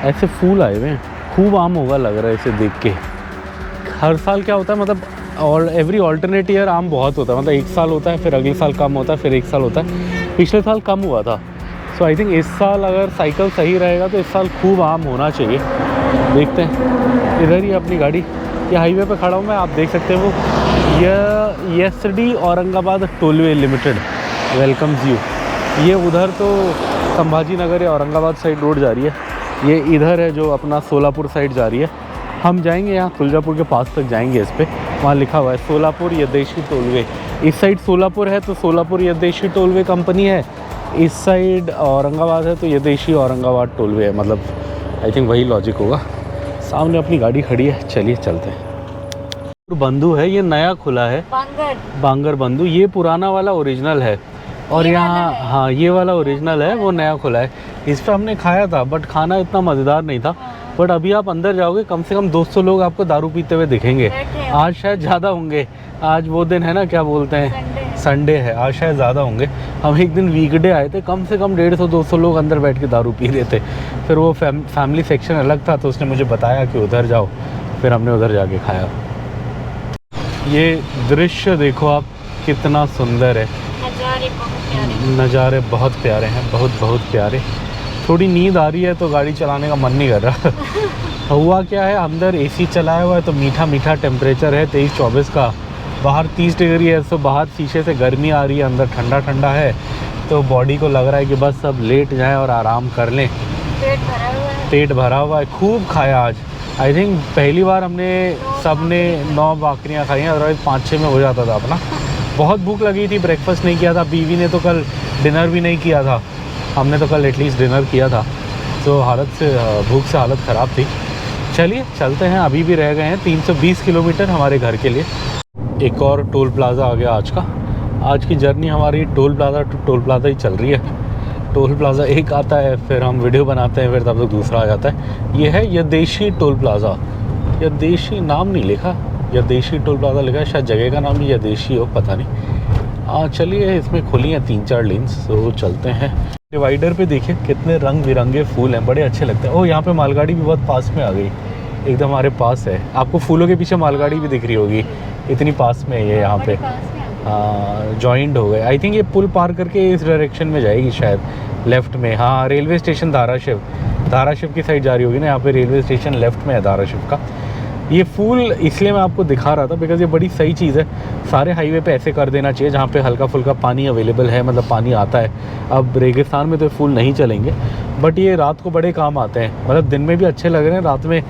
ऐसे फूल आए हुए हैं। खूब आम होगा लग रहा है इसे देख के। हर साल क्या होता है, मतलब और एवरी ऑल्टरनेट ईयर आम बहुत होता है। मतलब एक साल होता है, फिर अगले साल कम होता है, फिर एक साल होता है। पिछले साल कम हुआ था। सो आई थिंक इस साल अगर साइकिल सही रहेगा तो इस साल खूब आम होना चाहिए। देखते हैं। इधर ही अपनी गाड़ी, ये हाईवे पे खड़ा हूँ मैं, आप देख सकते हैं वो YESD Aurangabad tollway limited welcomes you. ये उधर तो संभाजी नगर या औरंगाबाद साइड रोड जा रही है, ये इधर है जो अपना सोलापुर साइड जा रही है। हम जाएंगे यहाँ तुलजापुर के पास तक जाएंगे। इस पर वहाँ लिखा हुआ है सोलापुर यदेशी टोलवे। इस साइड सोलापुर है तो सोलापुर यदेशी टोलवे कंपनी है, इस साइड औरंगाबाद है तो यदेशी औरंगाबाद टोलवे है। मतलब आई थिंक वही लॉजिक होगा। सामने अपनी गाड़ी खड़ी है, चलिए चलते हैं। बंधु है, ये नया खुला है, बांगर बंधु। ये पुराना वाला ओरिजिनल है, और यहाँ हाँ ये वाला ओरिजिनल है, वो नया खुला है। इस पर हमने खाया था, बट खाना इतना मज़ेदार नहीं था। बट अभी आप अंदर जाओगे, कम से कम 200 लोग आपको दारू पीते हुए दिखेंगे। आज शायद ज़्यादा होंगे, आज वो दिन है ना, क्या बोलते हैं, संडे है, आज शायद ज़्यादा होंगे। हम एक दिन वीकडे आए थे, कम से कम 150-200 लोग अंदर बैठ के दारू पी रहे थे। फिर वो फैमिली सेक्शन अलग था, तो उसने मुझे बताया कि उधर जाओ, फिर हमने उधर जाके खाया। ये दृश्य देखो आप, कितना सुंदर है। नज़ारे बहुत प्यारे हैं, बहुत प्यारे। थोड़ी नींद आ रही है तो गाड़ी चलाने का मन नहीं कर रहा। हुआ क्या है, अंदर एसी चलाया हुआ है तो मीठा टेम्परेचर है 23-24 का। बाहर 30 डिग्री है, तो बाहर शीशे से गर्मी आ रही है, अंदर ठंडा है। तो बॉडी को लग रहा है कि बस सब लेट जाएं और आराम कर लें। पेट भरा हुआ है, खूब खाया आज। आई थिंक पहली बार हमने सबने 9 बकरियाँ खाई हैं, अदरवाइज़ 5-6 में हो जाता था अपना। बहुत भूख लगी थी, ब्रेकफास्ट नहीं किया था। बीवी ने तो कल डिनर भी नहीं किया था, हमने तो कल एटलीस्ट डिनर किया था। तो भूख से हालत ख़राब थी। चलिए चलते हैं, अभी भी रह गए हैं 320 किलोमीटर हमारे घर के लिए। एक और टोल प्लाज़ा आ गया आज का। आज की जर्नी हमारी toll plaza to toll plaza ही चल रही है। टोल प्लाज़ा एक आता है, फिर हम वीडियो बनाते हैं, फिर तब तक दूसरा आ जाता है। ये है यदेशी टोल प्लाज़ा। यदेशी नाम नहीं लिखा, यदेशी टोल प्लाज़ा लिखा है, शायद जगह का नाम भी यदेशी हो, पता नहीं। चलिए, इसमें खुली हैं 3-4 लेन्स, तो चलते हैं। डिवाइडर पे देखिए कितने रंग बिरंगे फूल हैं, बड़े अच्छे लगते हैं। ओह, यहाँ पे मालगाड़ी भी बहुत पास में आ गई, एकदम हमारे पास है। आपको फूलों के पीछे मालगाड़ी भी दिख रही होगी, इतनी पास में है ये यहाँ पे। जॉइंट हो गए। आई थिंक ये पुल पार करके इस डायरेक्शन में जाएगी शायद, लेफ़्ट में, हाँ रेलवे स्टेशन धाराशिव की साइड जा रही होगी ना, यहाँ पे रेलवे स्टेशन लेफ़्ट में है धाराशिव का। ये फूल इसलिए मैं आपको दिखा रहा था बिकॉज़ ये बड़ी सही चीज़ है। सारे हाईवे पे ऐसे कर देना चाहिए जहाँ पे हल्का फुल्का पानी अवेलेबल है, मतलब पानी आता है। अब रेगिस्तान में तो फूल नहीं चलेंगे, बट ये रात को बड़े काम आते हैं। मतलब दिन में भी अच्छे लग रहे हैं, रात में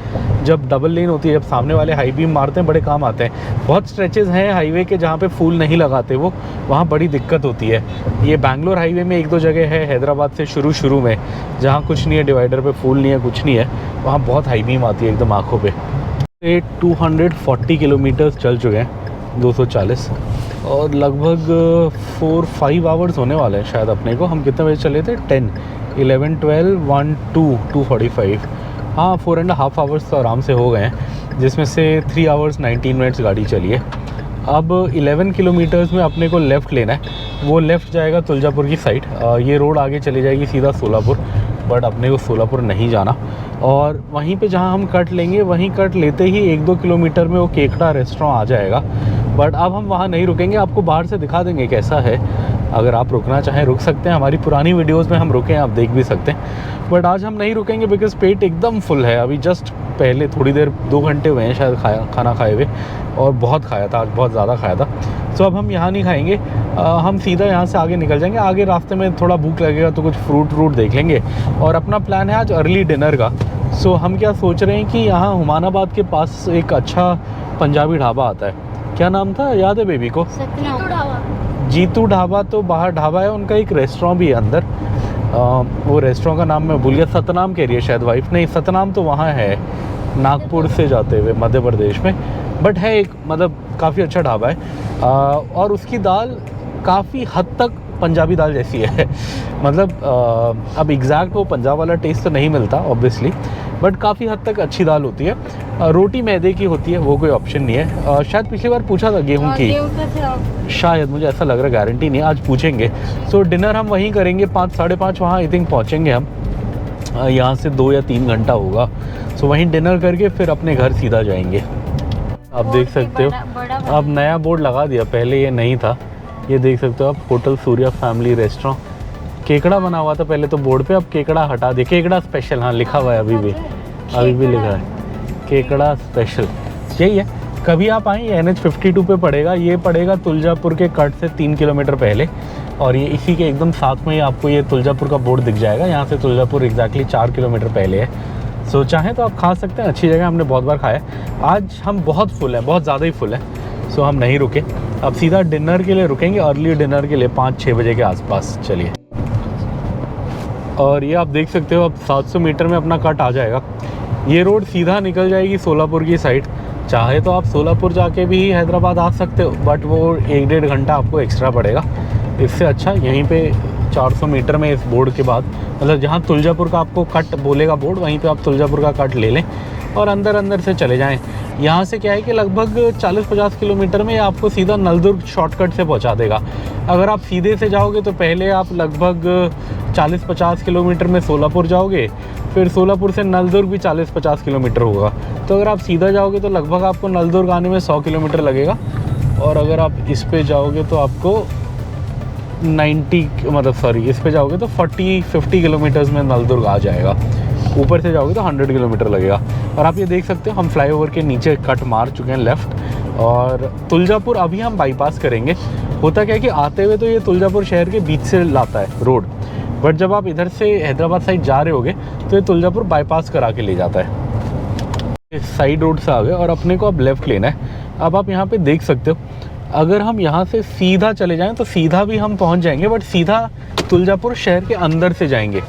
जब डबल लेन होती है, जब सामने वाले हाई बीम मारते हैं, बड़े काम आते हैं। बहुत स्ट्रेचेज़ हैं हाईवे के जहाँ पे फूल नहीं लगाते वो, वहाँ बड़ी दिक्कत होती है। ये बैंगलोर हाईवे में 1-2 जगह है हैदराबाद से शुरू में, जहाँ कुछ नहीं है, डिवाइडर पे फूल नहीं है, कुछ नहीं है, वहाँ बहुत हाई बीम आती है एकदम आँखों पे। 240 किलोमीटर्स चल चुके हैं, 240, और लगभग 4-5 आवर्स होने वाले हैं शायद अपने को। हम कितने बजे चले थे? 10, 11, 12, 1, 2, 2:45, हाँ 4.5 आवर्स तो आराम से हो गए हैं, जिसमें से 3 आवर्स 19 मिनट्स गाड़ी चली है। अब 11 किलोमीटर्स में अपने को लेफ़्ट लेना है, वो लेफ़्ट जाएगा तुलजापुर की साइड। ये रोड आगे चली जाएगी सीधा सोलापुर, बट अपने को सोलापुर नहीं जाना। और वहीं पे जहाँ हम कट लेंगे, वहीं कट लेते ही 1-2 किलोमीटर में वो केकड़ा रेस्टोरेंट आ जाएगा। बट अब हम वहाँ नहीं रुकेंगे, आपको बाहर से दिखा देंगे कैसा है। अगर आप रुकना चाहें रुक सकते हैं, हमारी पुरानी वीडियोस में हम रुके हैं, आप देख भी सकते हैं। बट आज हम नहीं रुकेंगे बिकॉज़ पेट एकदम फुल है। अभी जस्ट पहले थोड़ी देर 2 घंटे हुए हैं शायद खाना खाए हुए, और बहुत खाया था आज, बहुत ज़्यादा खाया था। सो अब हम यहाँ नहीं खाएंगे, हम सीधा यहाँ से आगे निकल जाएंगे। आगे रास्ते में थोड़ा भूख लगेगा तो कुछ फ्रूट देख लेंगे। और अपना प्लान है आज अर्ली डिनर का। सो हम क्या सोच रहे हैं कि यहाँ हुमानाबाद के पास एक अच्छा पंजाबी ढाबा आता है, क्या नाम था याद है बेबी को? जीतू ढाबा। तो बाहर ढाबा है उनका, एक रेस्टोरेंट भी है अंदर। वो रेस्टोरेंट का नाम मैं भूल गया, सतनाम कह रही है शायद वाइफ। नहीं, सतनाम तो वहाँ है नागपुर से जाते हुए मध्य प्रदेश में, बट है एक, मतलब काफ़ी अच्छा ढाबा है। और उसकी दाल काफ़ी हद तक पंजाबी दाल जैसी है। मतलब अब एग्जैक्ट वो पंजाब वाला टेस्ट तो नहीं मिलता ऑब्वियसली, बट काफ़ी हद तक अच्छी दाल होती है। रोटी मैदे की होती है, वो कोई ऑप्शन नहीं है। शायद पिछली बार पूछा था गेहूं की, शायद मुझे ऐसा लग रहा है, गारंटी नहीं है, आज पूछेंगे। सो डिनर हम वहीं करेंगे, 5, 5:30 वहाँ आई थिंक पहुँचेंगे हम। यहाँ से 2 या 3 घंटा होगा। सो वहीं डिनर करके फिर अपने घर सीधा जाएंगे। आप देख सकते हो, अब नया बोर्ड लगा दिया, पहले ये नहीं था। ये देख सकते हो आप, होटल सूर्या फैमिली रेस्टोरेंट। केकड़ा बना हुआ था पहले तो बोर्ड पे, अब केकड़ा हटा दिया। केकड़ा स्पेशल, हाँ लिखा हुआ है, अभी भी लिखा है केकड़ा स्पेशल, यही है। कभी आप आएँ, ये NH52 पे पड़ेगा। ये पड़ेगा तुलजापुर के कट से 3 किलोमीटर पहले, और ये इसी के एकदम साथ में ही आपको ये तुलजापुर का बोर्ड दिख जाएगा। यहाँ से तुलजापुर एग्जैक्टली 4 किलोमीटर पहले है। सो चाहें तो आप खा सकते हैं, अच्छी जगह, हमने बहुत बार खाया। आज हम बहुत फुल हैं, बहुत ज़्यादा ही फुल हैं, सो हम नहीं रुके। अब सीधा डिनर के लिए रुकेंगे, अर्ली डिनर के लिए 5-6 बजे के आसपास। चलिए, और ये आप देख सकते हो अब 700 मीटर में अपना कट आ जाएगा। ये रोड सीधा निकल जाएगी सोलापुर की साइड। चाहे तो आप सोलापुर जाके भी हैदराबाद आ सकते हो, बट वो 1-1.5 घंटा आपको एक्स्ट्रा पड़ेगा। इससे अच्छा यहीं पे 400 मीटर में इस बोर्ड के बाद, मतलब जहाँ तुलजापुर का आपको कट बोलेगा बोर्ड, वहीं पे आप तुलजापुर का कट ले लें और अंदर से चले जाएं। यहाँ से क्या है कि लगभग 40-50 किलोमीटर में आपको सीधा नलदुर्ग शॉर्टकट से पहुँचा देगा। अगर आप सीधे से जाओगे तो पहले आप लगभग 40-50 किलोमीटर में सोलापुर जाओगे, फिर सोलापुर से नलदुर्ग भी 40-50 किलोमीटर होगा। तो अगर आप सीधा जाओगे तो लगभग आपको नलदुर्ग आने में 100 किलोमीटर लगेगा, और अगर आप इस पे जाओगे तो आपको 90 इस पे जाओगे तो 40-50 किलोमीटर्स में नलदुर्ग आ जाएगा। ऊपर से जाओगे तो 100 किलोमीटर लगेगा। और आप ये देख सकते हो हम फ्लाईओवर के नीचे कट मार चुके हैं लेफ़्ट, और तुलजापुर अभी हम बाईपास करेंगे। होता क्या है कि आते हुए तो ये तुलजापुर शहर के बीच से लाता है रोड, बट जब आप इधर से हैदराबाद साइड जा रहे होगे तो ये तुलजापुर बाईपास करा के ले जाता है। इस साइड रोड से आ गए और अपने को अब लेफ़्ट लेना है। अब आप यहाँ पे देख सकते हो, अगर हम यहाँ से सीधा चले जाएं तो सीधा भी हम पहुँच जाएंगे, बट सीधा तुलजापुर शहर के अंदर से जाएंगे।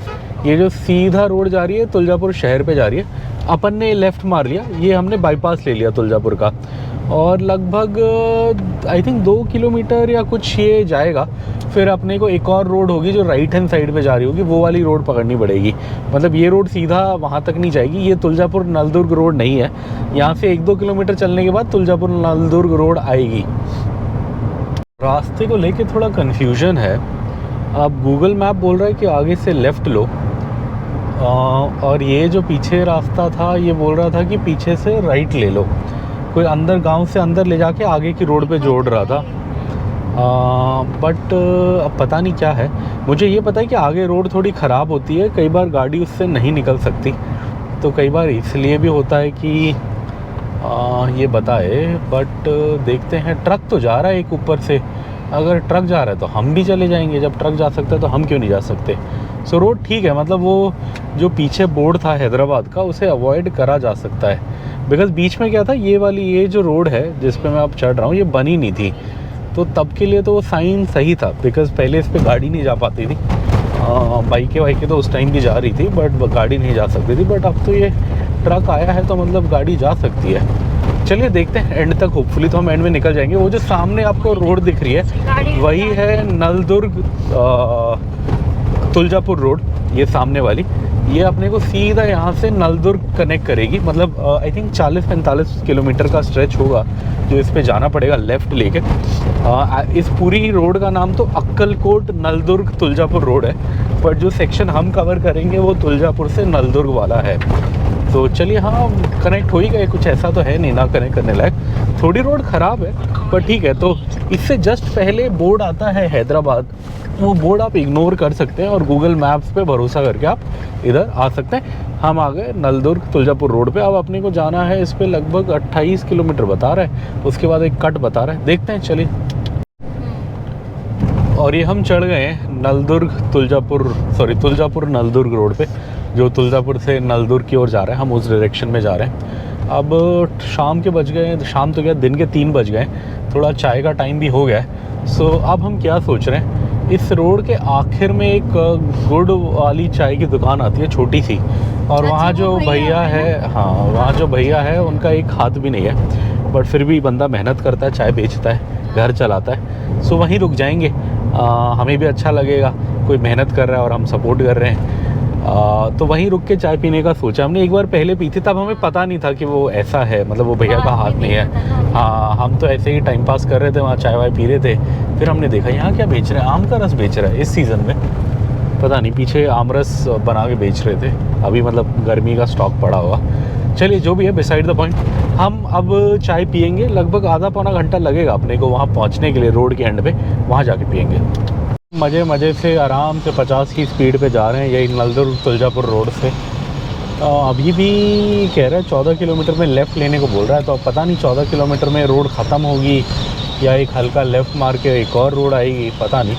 ये जो सीधा रोड जा रही है तुलजापुर शहर पे जा रही है, अपन ने लेफ़्ट मार लिया, ये हमने बाईपास ले लिया तुलजापुर का, और लगभग आई थिंक 2 किलोमीटर या कुछ ये जाएगा। फिर अपने को एक और रोड होगी जो राइट हैंड साइड पे जा रही होगी, वो वाली रोड पकड़नी पड़ेगी। मतलब ये रोड सीधा वहाँ तक नहीं जाएगी, ये तुलजापुर नलदुर्ग रोड नहीं है। यहाँ से 1-2 किलोमीटर चलने के बाद तुलजापुर नलदुर्ग रोड आएगी। रास्ते को लेके थोड़ा कन्फ्यूजन है। अब गूगल मैप बोल रहा है कि आगे से लेफ़्ट लो, और ये जो पीछे रास्ता था ये बोल रहा था कि पीछे से राइट ले लो। कोई अंदर गांव से अंदर ले जाके आगे की रोड पे जोड़ रहा था। बट अब पता नहीं क्या है। मुझे ये पता है कि आगे रोड थोड़ी ख़राब होती है, कई बार गाड़ी उससे नहीं निकल सकती, तो कई बार इसलिए भी होता है कि ये बताए। बट देखते हैं, ट्रक तो जा रहा है एक ऊपर से, अगर ट्रक जा रहा है तो हम भी चले जाएंगे, जब ट्रक जा सकता है तो हम क्यों नहीं जा सकते। सो रोड ठीक है, मतलब वो जो पीछे बोर्ड था हैदराबाद का उसे अवॉइड करा जा सकता है। बिकॉज़ बीच में क्या था, ये जो रोड है जिस पे मैं अब चढ़ रहा हूँ ये बनी नहीं थी, तो तब के लिए तो वो साइन सही था, बिकॉज़ पहले इस पर गाड़ी नहीं जा पाती थी। बाइकें तो उस टाइम भी जा रही थी बट गाड़ी नहीं जा सकती थी, बट अब तो ये ट्रक आया है तो मतलब गाड़ी जा सकती है। चलिए देखते हैं एंड तक, होपफुली तो हम एंड में निकल जाएंगे। वो जो सामने आपको रोड दिख रही है वही है नलदुर्ग तुलजापुर रोड, ये सामने वाली, ये अपने को सीधा यहाँ से नलदुर्ग कनेक्ट करेगी। मतलब आई थिंक 40-45 किलोमीटर का स्ट्रेच होगा जो इस पे जाना पड़ेगा लेफ़्ट लेके। इस पूरी रोड का नाम तो अक्कलकोट नलदुर्ग तुलजापुर रोड है, बट जो सेक्शन हम कवर करेंगे वो तुलजापुर से नलदुर्ग वाला है। तो चलिए, हाँ कनेक्ट हो ही गए, कुछ ऐसा तो है नहीं ना कनेक्ट करने लायक। थोड़ी रोड ख़राब है पर ठीक है। तो इससे जस्ट पहले बोर्ड आता है हैदराबाद, वो बोर्ड आप इग्नोर कर सकते हैं और गूगल मैप्स पे भरोसा करके आप इधर आ सकते हैं। हम आ गए नलदुर्ग तुलजापुर रोड पे। अब अपने को जाना है इस पे लगभग 28 किलोमीटर बता रहा है, उसके बाद एक कट बता रहा है, देखते हैं चलिए। और ये हम चढ़ गए हैं तुलजापुर नलदुर्ग रोड पे, जो तुलजापुर से नलदुर्ग की ओर जा रहा है, हम उस डायरेक्शन में जा रहे हैं। अब शाम के बज गए, शाम तो क्या दिन के 3 बज गए, थोड़ा चाय का टाइम भी हो गया है। सो अब हम क्या सोच रहे हैं, इस रोड के आखिर में एक गुड़ वाली चाय की दुकान आती है छोटी सी, और वहाँ जो भैया है, हाँ वहाँ जो भैया है उनका एक हाथ भी नहीं है, बट फिर भी बंदा मेहनत करता है, चाय बेचता है, घर चलाता है। सो वहीं रुक जाएंगे, हमें भी अच्छा लगेगा, कोई मेहनत कर रहा है और हम सपोर्ट कर रहे हैं। तो वहीं रुक के चाय पीने का सोचा हमने। एक बार पहले पी थी, तब हमें पता नहीं था कि वो ऐसा है, मतलब वो भैया का हाथ नहीं है। हाँ, हम तो ऐसे ही टाइम पास कर रहे थे, वहाँ चाय वाय पी रहे थे। फिर हमने देखा यहाँ क्या बेच रहे हैं, आम का रस बेच रहा है इस सीज़न में, पता नहीं, पीछे आम रस बना के बेच रहे थे, अभी मतलब गर्मी का स्टॉक पड़ा होगा। चलिए जो भी है, बिसाइड द पॉइंट, हम अब चाय पियेंगे। लगभग आधा पौना घंटा लगेगा अपने को वहाँ पहुँचने के लिए, रोड के एंड पे, वहाँ जाके पियेंगे। मज़े से आराम से 50 की स्पीड पे जा रहे हैं, यही नलदुर्ग तुलजापुर रोड से। अभी भी कह रहा है 14 किलोमीटर में लेफ़्ट लेने को बोल रहा है, तो अब पता नहीं 14 किलोमीटर में रोड ख़त्म होगी या एक हल्का लेफ़्ट मार के एक और रोड आएगी, पता नहीं।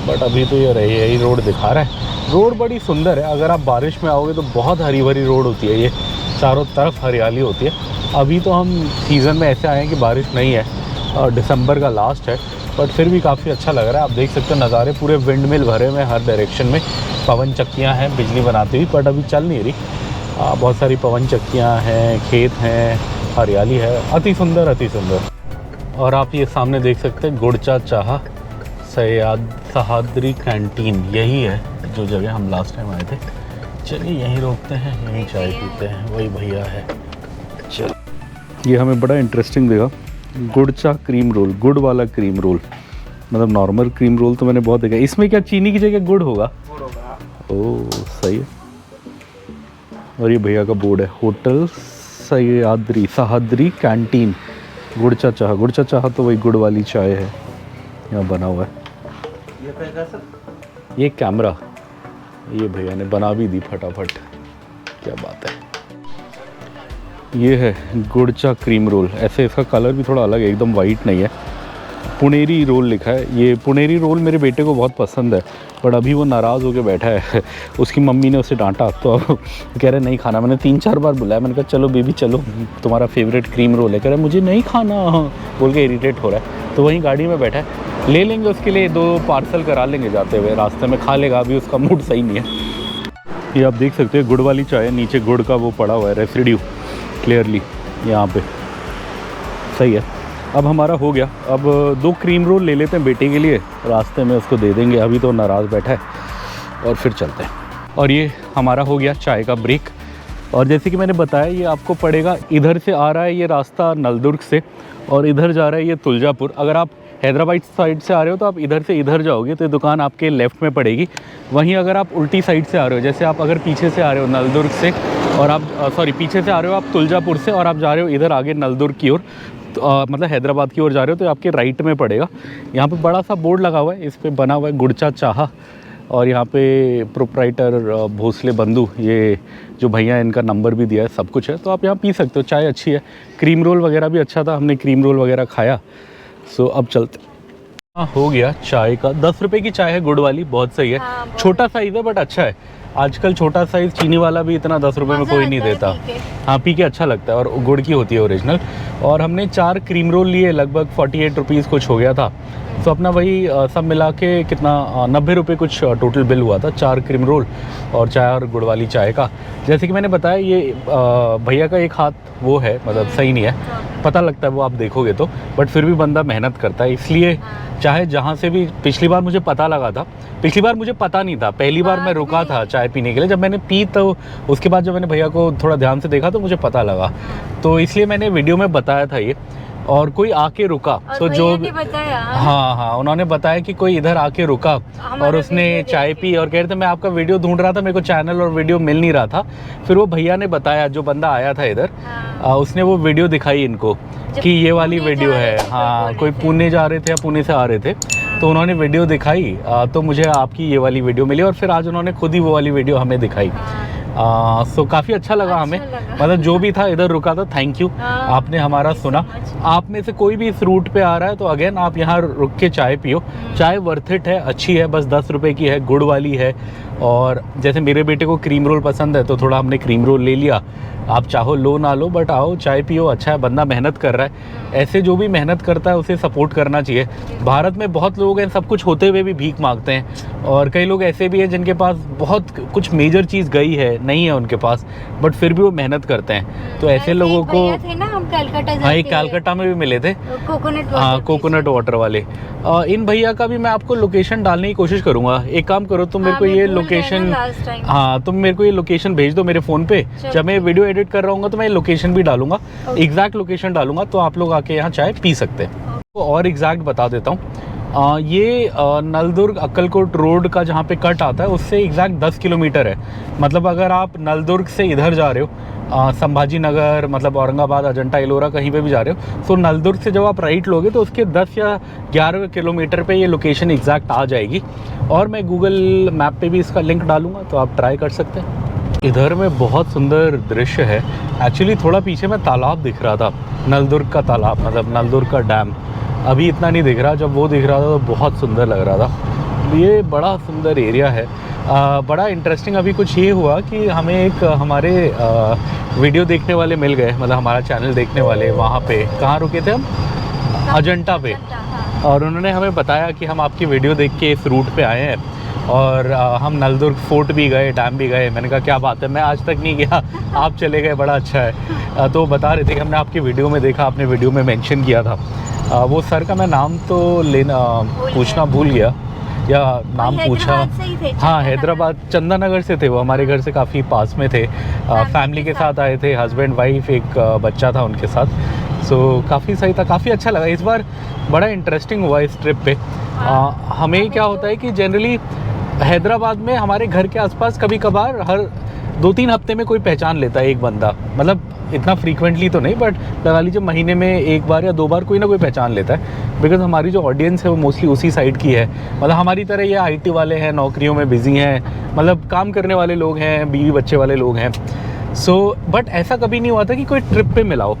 बट अभी तो ये यही रोड दिखा रहा है। रोड बड़ी सुंदर है, अगर आप बारिश में आओगे तो बहुत हरी भरी रोड होती है, ये चारों तरफ हरियाली होती है। अभी तो हम सीज़न में ऐसे आए हैं कि बारिश नहीं है और दिसंबर का लास्ट है, बट फिर भी काफ़ी अच्छा लग रहा है। आप देख सकते हो नज़ारे, पूरे विंड मिल भरे में हर डायरेक्शन में, पवन चक्कियाँ हैं बिजली बनाती हुई, बट अभी चल नहीं रही। बहुत सारी पवन चक्कियाँ हैं, खेत हैं, हरियाली है, अति सुंदर अति सुंदर। और आप ये सामने देख सकते हैं गुड़चा चाह सह्याद्री कैंटीन, यही है जो जगह हम लास्ट टाइम आए थे। चलिए यहीं रोकते हैं, यहीं चाय पीते हैं, वही भैया है। चल, ये हमें बड़ा इंटरेस्टिंग लगा, गुड़चा क्रीम रोल, गुड़ वाला क्रीम रोल। मतलब नॉर्मल क्रीम रोल तो मैंने बहुत देखा, इसमें क्या चीनी की जगह गुड़ होगा? ओह सही है। और ये भैया का बोर्ड है, होटल सह्याद्री कैंटीन, गुड़चा चाह तो वही गुड़ वाली चाय है, यहाँ बना हुआ है। ये कैमरा ये भैया ने बना भी दी फटाफट, क्या बात है। ये है गुड़चा क्रीम रोल, ऐसे इसका कलर भी थोड़ा अलग है, एकदम वाइट नहीं है। पुनेरी रोल लिखा है। ये पुनेरी रोल मेरे बेटे को बहुत पसंद है, बट अभी वो नाराज़ होकर बैठा है। उसकी मम्मी ने उसे डांटा, तो अब कह रहे नहीं खाना। मैंने 3-4 बार बुलाया, मैंने कहा चलो बेबी चलो, तुम्हारा फेवरेट क्रीम रोल है। कह रहा है मुझे नहीं खाना, बोल के इरिटेट हो रहा है। तो वहीं गाड़ी में बैठा है, ले लेंगे उसके लिए 2 पार्सल करा लेंगे जाते हुए, रास्ते में खा लेगा, अभी उसका मूड सही नहीं है। ये आप देख सकते हैं गुड़ वाली चाय है, नीचे गुड़ का वो पड़ा हुआ है रेसिड्यू क्लियरली यहाँ पे, सही है। अब हमारा हो गया, अब 2 क्रीम रोल ले लेते हैं बेटे के लिए, रास्ते में उसको दे देंगे, अभी तो नाराज़ बैठा है, और फिर चलते हैं। और ये हमारा हो गया चाय का ब्रेक। और जैसे कि मैंने बताया, ये आपको पड़ेगा, इधर से आ रहा है ये रास्ता नलदुर्ग से, और इधर जा रहा है ये तुलजापुर। अगर आप हैदराबाद साइड से आ रहे हो तो आप इधर से इधर जाओगे तो दुकान आपके लेफ़्ट में पड़ेगी। वहीं अगर आप उल्टी साइड से आ रहे हो, जैसे आप अगर पीछे से आ रहे हो नलदुर्ग से, और आप पीछे से आ रहे हो आप तुलजापुर से, और आप जा रहे हो इधर आगे नलदुर्ग की ओर, तो मतलब हैदराबाद की ओर जा रहे हो तो आपके राइट में पड़ेगा। यहाँ पे बड़ा सा बोर्ड लगा हुआ है, इस पे बना हुआ है गुड़चा चाहा, और यहाँ पे प्रोप्राइटर भोसले बंधु, ये जो भैया इनका नंबर भी दिया है, सब कुछ है। तो आप यहाँ पी सकते हो, चाय अच्छी है, क्रीम रोल वगैरह भी अच्छा था, हमने क्रीम रोल वगैरह खाया। सो अब चलते। हाँ, हो गया चाय का। 10 रुपये की चाय है, गुड़ वाली, बहुत सही है। छोटा साइज़ है बट अच्छा है। आजकल छोटा साइज़ चीनी वाला भी इतना 10 रुपये में कोई नहीं देता। हाँ, पी के अच्छा लगता है, और गुड़ की होती है ओरिजिनल। और हमने 4 क्रीम रोल लिए, लगभग 48 रुपीज़ कुछ हो गया था। तो अपना वही सब मिला के कितना 90 रुपये कुछ टोटल बिल हुआ था, 4 क्रीम रोल और चाय और गुड़ वाली चाय का। जैसे कि मैंने बताया, ये भैया का एक हाथ वो है, मतलब सही नहीं है, पता लगता है वो आप देखोगे तो, बट फिर भी बंदा मेहनत करता है। इसलिए चाहे जहाँ से भी, पिछली बार मुझे पता लगा था, पिछली बार मुझे पता नहीं था, पहली बार मैं रुका था चाय पीने के लिए, जब मैंने पी तो उसके बाद जब मैंने भैया को थोड़ा ध्यान से देखा तो मुझे पता लगा, तो इसलिए मैंने वीडियो में बताया था ये। और कोई आके रुका तो जो बताया, हाँ, उन्होंने बताया कि कोई इधर आके रुका और उसने चाय पी, और कह रहे थे मैं आपका वीडियो ढूंढ रहा था, मेरे को चैनल और वीडियो मिल नहीं रहा था। फिर वो भैया ने बताया, जो बंदा आया था इधर, उसने वो वीडियो दिखाई इनको कि ये वाली वीडियो है। हाँ, कोई पुणे जा रहे थे या पुणे से आ रहे थे, तो उन्होंने वीडियो दिखाई, तो मुझे आपकी ये वाली वीडियो मिली, और फिर आज उन्होंने खुद ही वो वाली वीडियो हमें दिखाई। सो काफ़ी अच्छा लगा हमें, मतलब जो भी था इधर रुका था, थैंक यू, आपने हमारा सुना। आप में से कोई भी इस रूट पे आ रहा है तो अगेन आप यहाँ रुक के चाय पियो, चाय वर्थ इट है, अच्छी है, बस 10 रुपये की है, गुड़ वाली है। और जैसे मेरे बेटे को क्रीम रोल पसंद है तो थोड़ा हमने क्रीम रोल ले लिया। आप चाहो लो ना लो, बट आओ चाय पियो, अच्छा है, बंदा मेहनत कर रहा है। ऐसे जो भी मेहनत करता है उसे सपोर्ट करना चाहिए। भारत में बहुत लोग हैं, सब कुछ होते हुए भी भीख मांगते हैं, और कई लोग ऐसे भी हैं जिनके पास बहुत कुछ मेजर चीज़ गई है, नहीं है उनके पास, बट फिर भी वो मेहनत करते हैं। तो ऐसे लोगों को, हाँ, एक कलकत्ता में भी मिले थे, हाँ, कोकोनट वाटर वाले। इन भैया का भी मैं आपको लोकेशन डालने की कोशिश करूँगा। एक काम करो, तुम मेरे को ये लोकेशन, हाँ, तुम मेरे को ये लोकेशन भेज दो मेरे फ़ोन पे, जब मैं वीडियो एडिट कर रहा हूँ तो मैं लोकेशन भी डालूंगा, एग्जैक्ट लोकेशन डालूंगा, तो आप लोग आके यहाँ चाय पी सकते हैं। तो और एग्जैक्ट बता देता हूँ, ये नलदुर्ग अक्कलकोट रोड का जहाँ पे कट आता है उससे एग्जैक्ट 10 किलोमीटर है। मतलब अगर आप नलदुर्ग से इधर जा रहे हो, संभाजी नगर, मतलब औरंगाबाद, अजंता एलोरा, कहीं पे भी जा रहे हो, तो नलदुर्ग से जब आप राइट लोगे तो उसके 10 या 11 किलोमीटर पे ये लोकेशन एग्जैक्ट आ जाएगी। और मैं गूगल मैप पे भी इसका लिंक डालूंगा, तो आप ट्राई कर सकते हैं। इधर में बहुत सुंदर दृश्य है। एक्चुअली थोड़ा पीछे में तालाब दिख रहा था, नलदुर्ग का तालाब, मतलब नलदुर्ग का डैम। अभी इतना नहीं दिख रहा, जब वो दिख रहा था तो बहुत सुंदर लग रहा था। ये बड़ा सुंदर एरिया है। बड़ा इंटरेस्टिंग अभी कुछ ये हुआ कि हमें एक हमारे वीडियो देखने वाले मिल गए, मतलब हमारा चैनल देखने वाले। वहाँ पे कहाँ रुके थे हम? अजंता पे। और उन्होंने हमें बताया कि हम आपकी वीडियो देख के इस रूट पे आए हैं, और हम नलदुर्ग फोर्ट भी गए, डैम भी गए। मैंने कहा क्या बात है, मैं आज तक नहीं गया, आप चले गए, बड़ा अच्छा है। तो बता रहे थे कि हमने आपकी वीडियो में देखा, आपने वीडियो में मेंशन किया था। वो सर का मैं नाम तो लेना पूछना भूल गया, या नाम पूछा। हाँ, हैदराबाद, चंदा नगर से थे वो, हमारे घर से काफ़ी पास में थे। फैमिली के साथ आए थे, हस्बैंड वाइफ, एक बच्चा था उनके साथ। सो काफ़ी सही था, काफ़ी अच्छा लगा। इस बार बड़ा इंटरेस्टिंग हुआ इस ट्रिप पे। हमें क्या होता है कि जनरली हैदराबाद में हमारे घर के आसपास कभी कभार हर 2-3 हफ्ते में कोई पहचान लेता है एक बंदा, मतलब इतना फ्रीक्वेंटली तो नहीं, बट लगा लीजिए महीने में 1 बार या 2 बार कोई ना कोई पहचान लेता है। बिकॉज़ हमारी जो ऑडियंस है वो मोस्टली उसी साइड की है, मतलब हमारी तरह ये IT वाले हैं, नौकरियों में बिजी हैं, मतलब काम करने वाले लोग हैं, बीवी बच्चे वाले लोग हैं। सो बट ऐसा कभी नहीं हुआ था कि कोई ट्रिप पे मिला हो।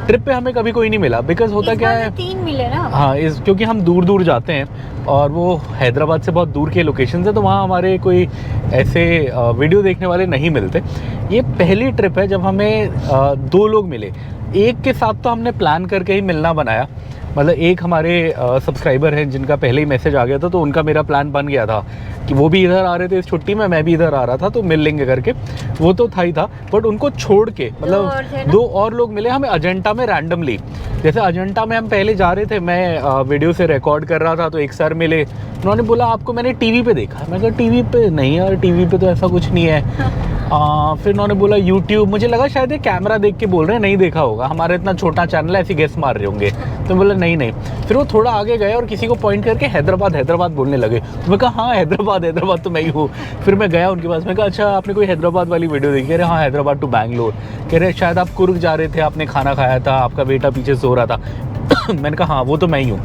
ट्रिप पे हमें कभी कोई नहीं मिला, बिकॉज होता क्या है, 3 मिले ना। हाँ, क्योंकि हम दूर दूर जाते हैं और वो हैदराबाद से बहुत दूर के लोकेशन है, तो वहाँ हमारे कोई ऐसे वीडियो देखने वाले नहीं मिलते। ये पहली ट्रिप है जब हमें 2 लोग मिले। एक के साथ तो हमने प्लान करके ही मिलना बनाया, मतलब एक हमारे सब्सक्राइबर हैं जिनका पहले ही मैसेज आ गया था, तो उनका मेरा प्लान बन गया था कि वो भी इधर आ रहे थे इस छुट्टी में, मैं भी इधर आ रहा था, तो मिल लेंगे करके। वो तो था ही था, बट उनको छोड़ के मतलब 2 और लोग मिले हमें अजंता में रैंडमली। जैसे अजंता में हम पहले जा रहे थे, मैं वीडियो से रिकॉर्ड कर रहा था, तो एक सर मिले, उन्होंने बोला आपको मैंने टीवी पे देखा। मैं कहा टीवी पे नहीं यार, टीवी पे तो ऐसा कुछ नहीं है। फिर उन्होंने बोला यूट्यूब, मुझे लगा शायद ये कैमरा देख के बोल रहे हैं, नहीं देखा होगा, हमारा इतना छोटा चैनल है, ऐसे गेस मार रहे होंगे। तो बोला नहीं। फिर वो थोड़ा आगे गए और किसी को पॉइंट करके हैदराबाद बोलने लगे। तो मैं कहा हाँ हैदराबाद तो मैं ही हूँ। फिर मैं गया उनके पास, मैं कहा अच्छा आपने कोई हैदराबाद वाली वीडियो देखी? कह रहे हाँ हैदराबाद टू बैंगलोर। कह रहे शायद आप कुर्ग जा रहे थे, आपने खाना खाया था, आपका बेटा पीछे सो रहा था। मैंने कहा हाँ वो तो मैं ही हूँ,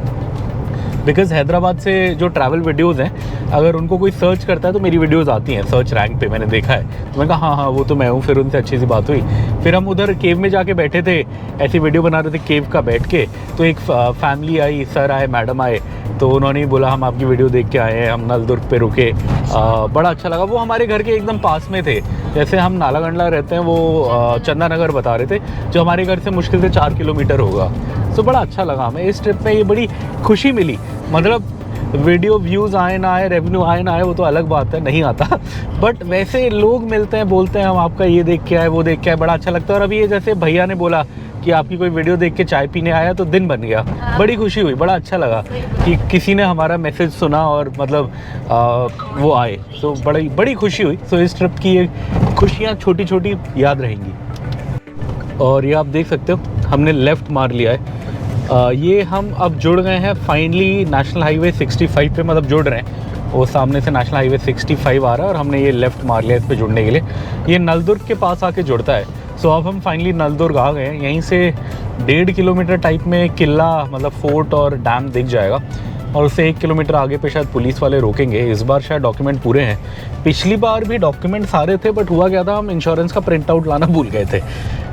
बिकॉज़ हैदराबाद से जो ट्रैवल वीडियोज़ हैं अगर उनको कोई सर्च करता है तो मेरी वीडियोज़ आती हैं सर्च रैंक पे, मैंने देखा है। तो मैंने कहा हाँ वो तो मैं हूँ। फिर उनसे अच्छी सी बात हुई। फिर हम उधर केव में जाके बैठे थे, ऐसी वीडियो बना रहे थे केव का बैठ के। तो एक फैमिली आई, सर आए, मैडम आए, तो उन्होंने बोला हम आपकी वीडियो देख के आए हैं, हम नलदुर्ग पे रुके। बड़ा अच्छा लगा। वो हमारे घर के एकदम पास में थे, जैसे हम नालागंडला रहते हैं वो चंदा नगर बता रहे थे, जो हमारे घर से मुश्किल से 4 किलोमीटर होगा। तो बड़ा अच्छा लगा हमें इस ट्रिप में, ये बड़ी खुशी मिली। मतलब वीडियो व्यूज़ आए ना आए, रेवेन्यू आए ना आए, वो तो अलग बात है, नहीं आता, बट वैसे लोग मिलते हैं, बोलते हैं हम आपका ये देख के आए, वो देख के आए, बड़ा अच्छा लगता है। और अभी ये जैसे भैया ने बोला कि आपकी कोई वीडियो देख के चाय पीने आया तो दिन बन गया। बड़ी खुशी हुई, बड़ा अच्छा लगा कि किसी ने हमारा मैसेज सुना और मतलब वो आए। तो बड़ी खुशी हुई। तो इस ट्रिप की ये खुशियाँ छोटी छोटी याद रहेंगी। और ये आप देख सकते हो हमने लेफ़्ट मार लिया है। ये हम अब जुड़ गए हैं फाइनली नेशनल हाईवे 65 पे, मतलब जुड़ रहे हैं। वो सामने से नेशनल हाईवे 65 आ रहा है और हमने ये लेफ़्ट मार लिया इस पे जुड़ने के लिए। ये नलदुर्ग के पास आके जुड़ता है। सो अब हम फाइनली नलदुर्ग आ गए हैं। यहीं से 1.5 किलोमीटर टाइप में किला, मतलब फोर्ट और डैम दिख जाएगा, और उससे 1 किलोमीटर आगे पे शायद पुलिस वाले रोकेंगे। इस बार शायद डॉक्यूमेंट पूरे हैं। पिछली बार भी डॉक्यूमेंट सारे थे, बट हुआ क्या था, हम इंश्योरेंस का प्रिंट आउट लाना भूल गए थे,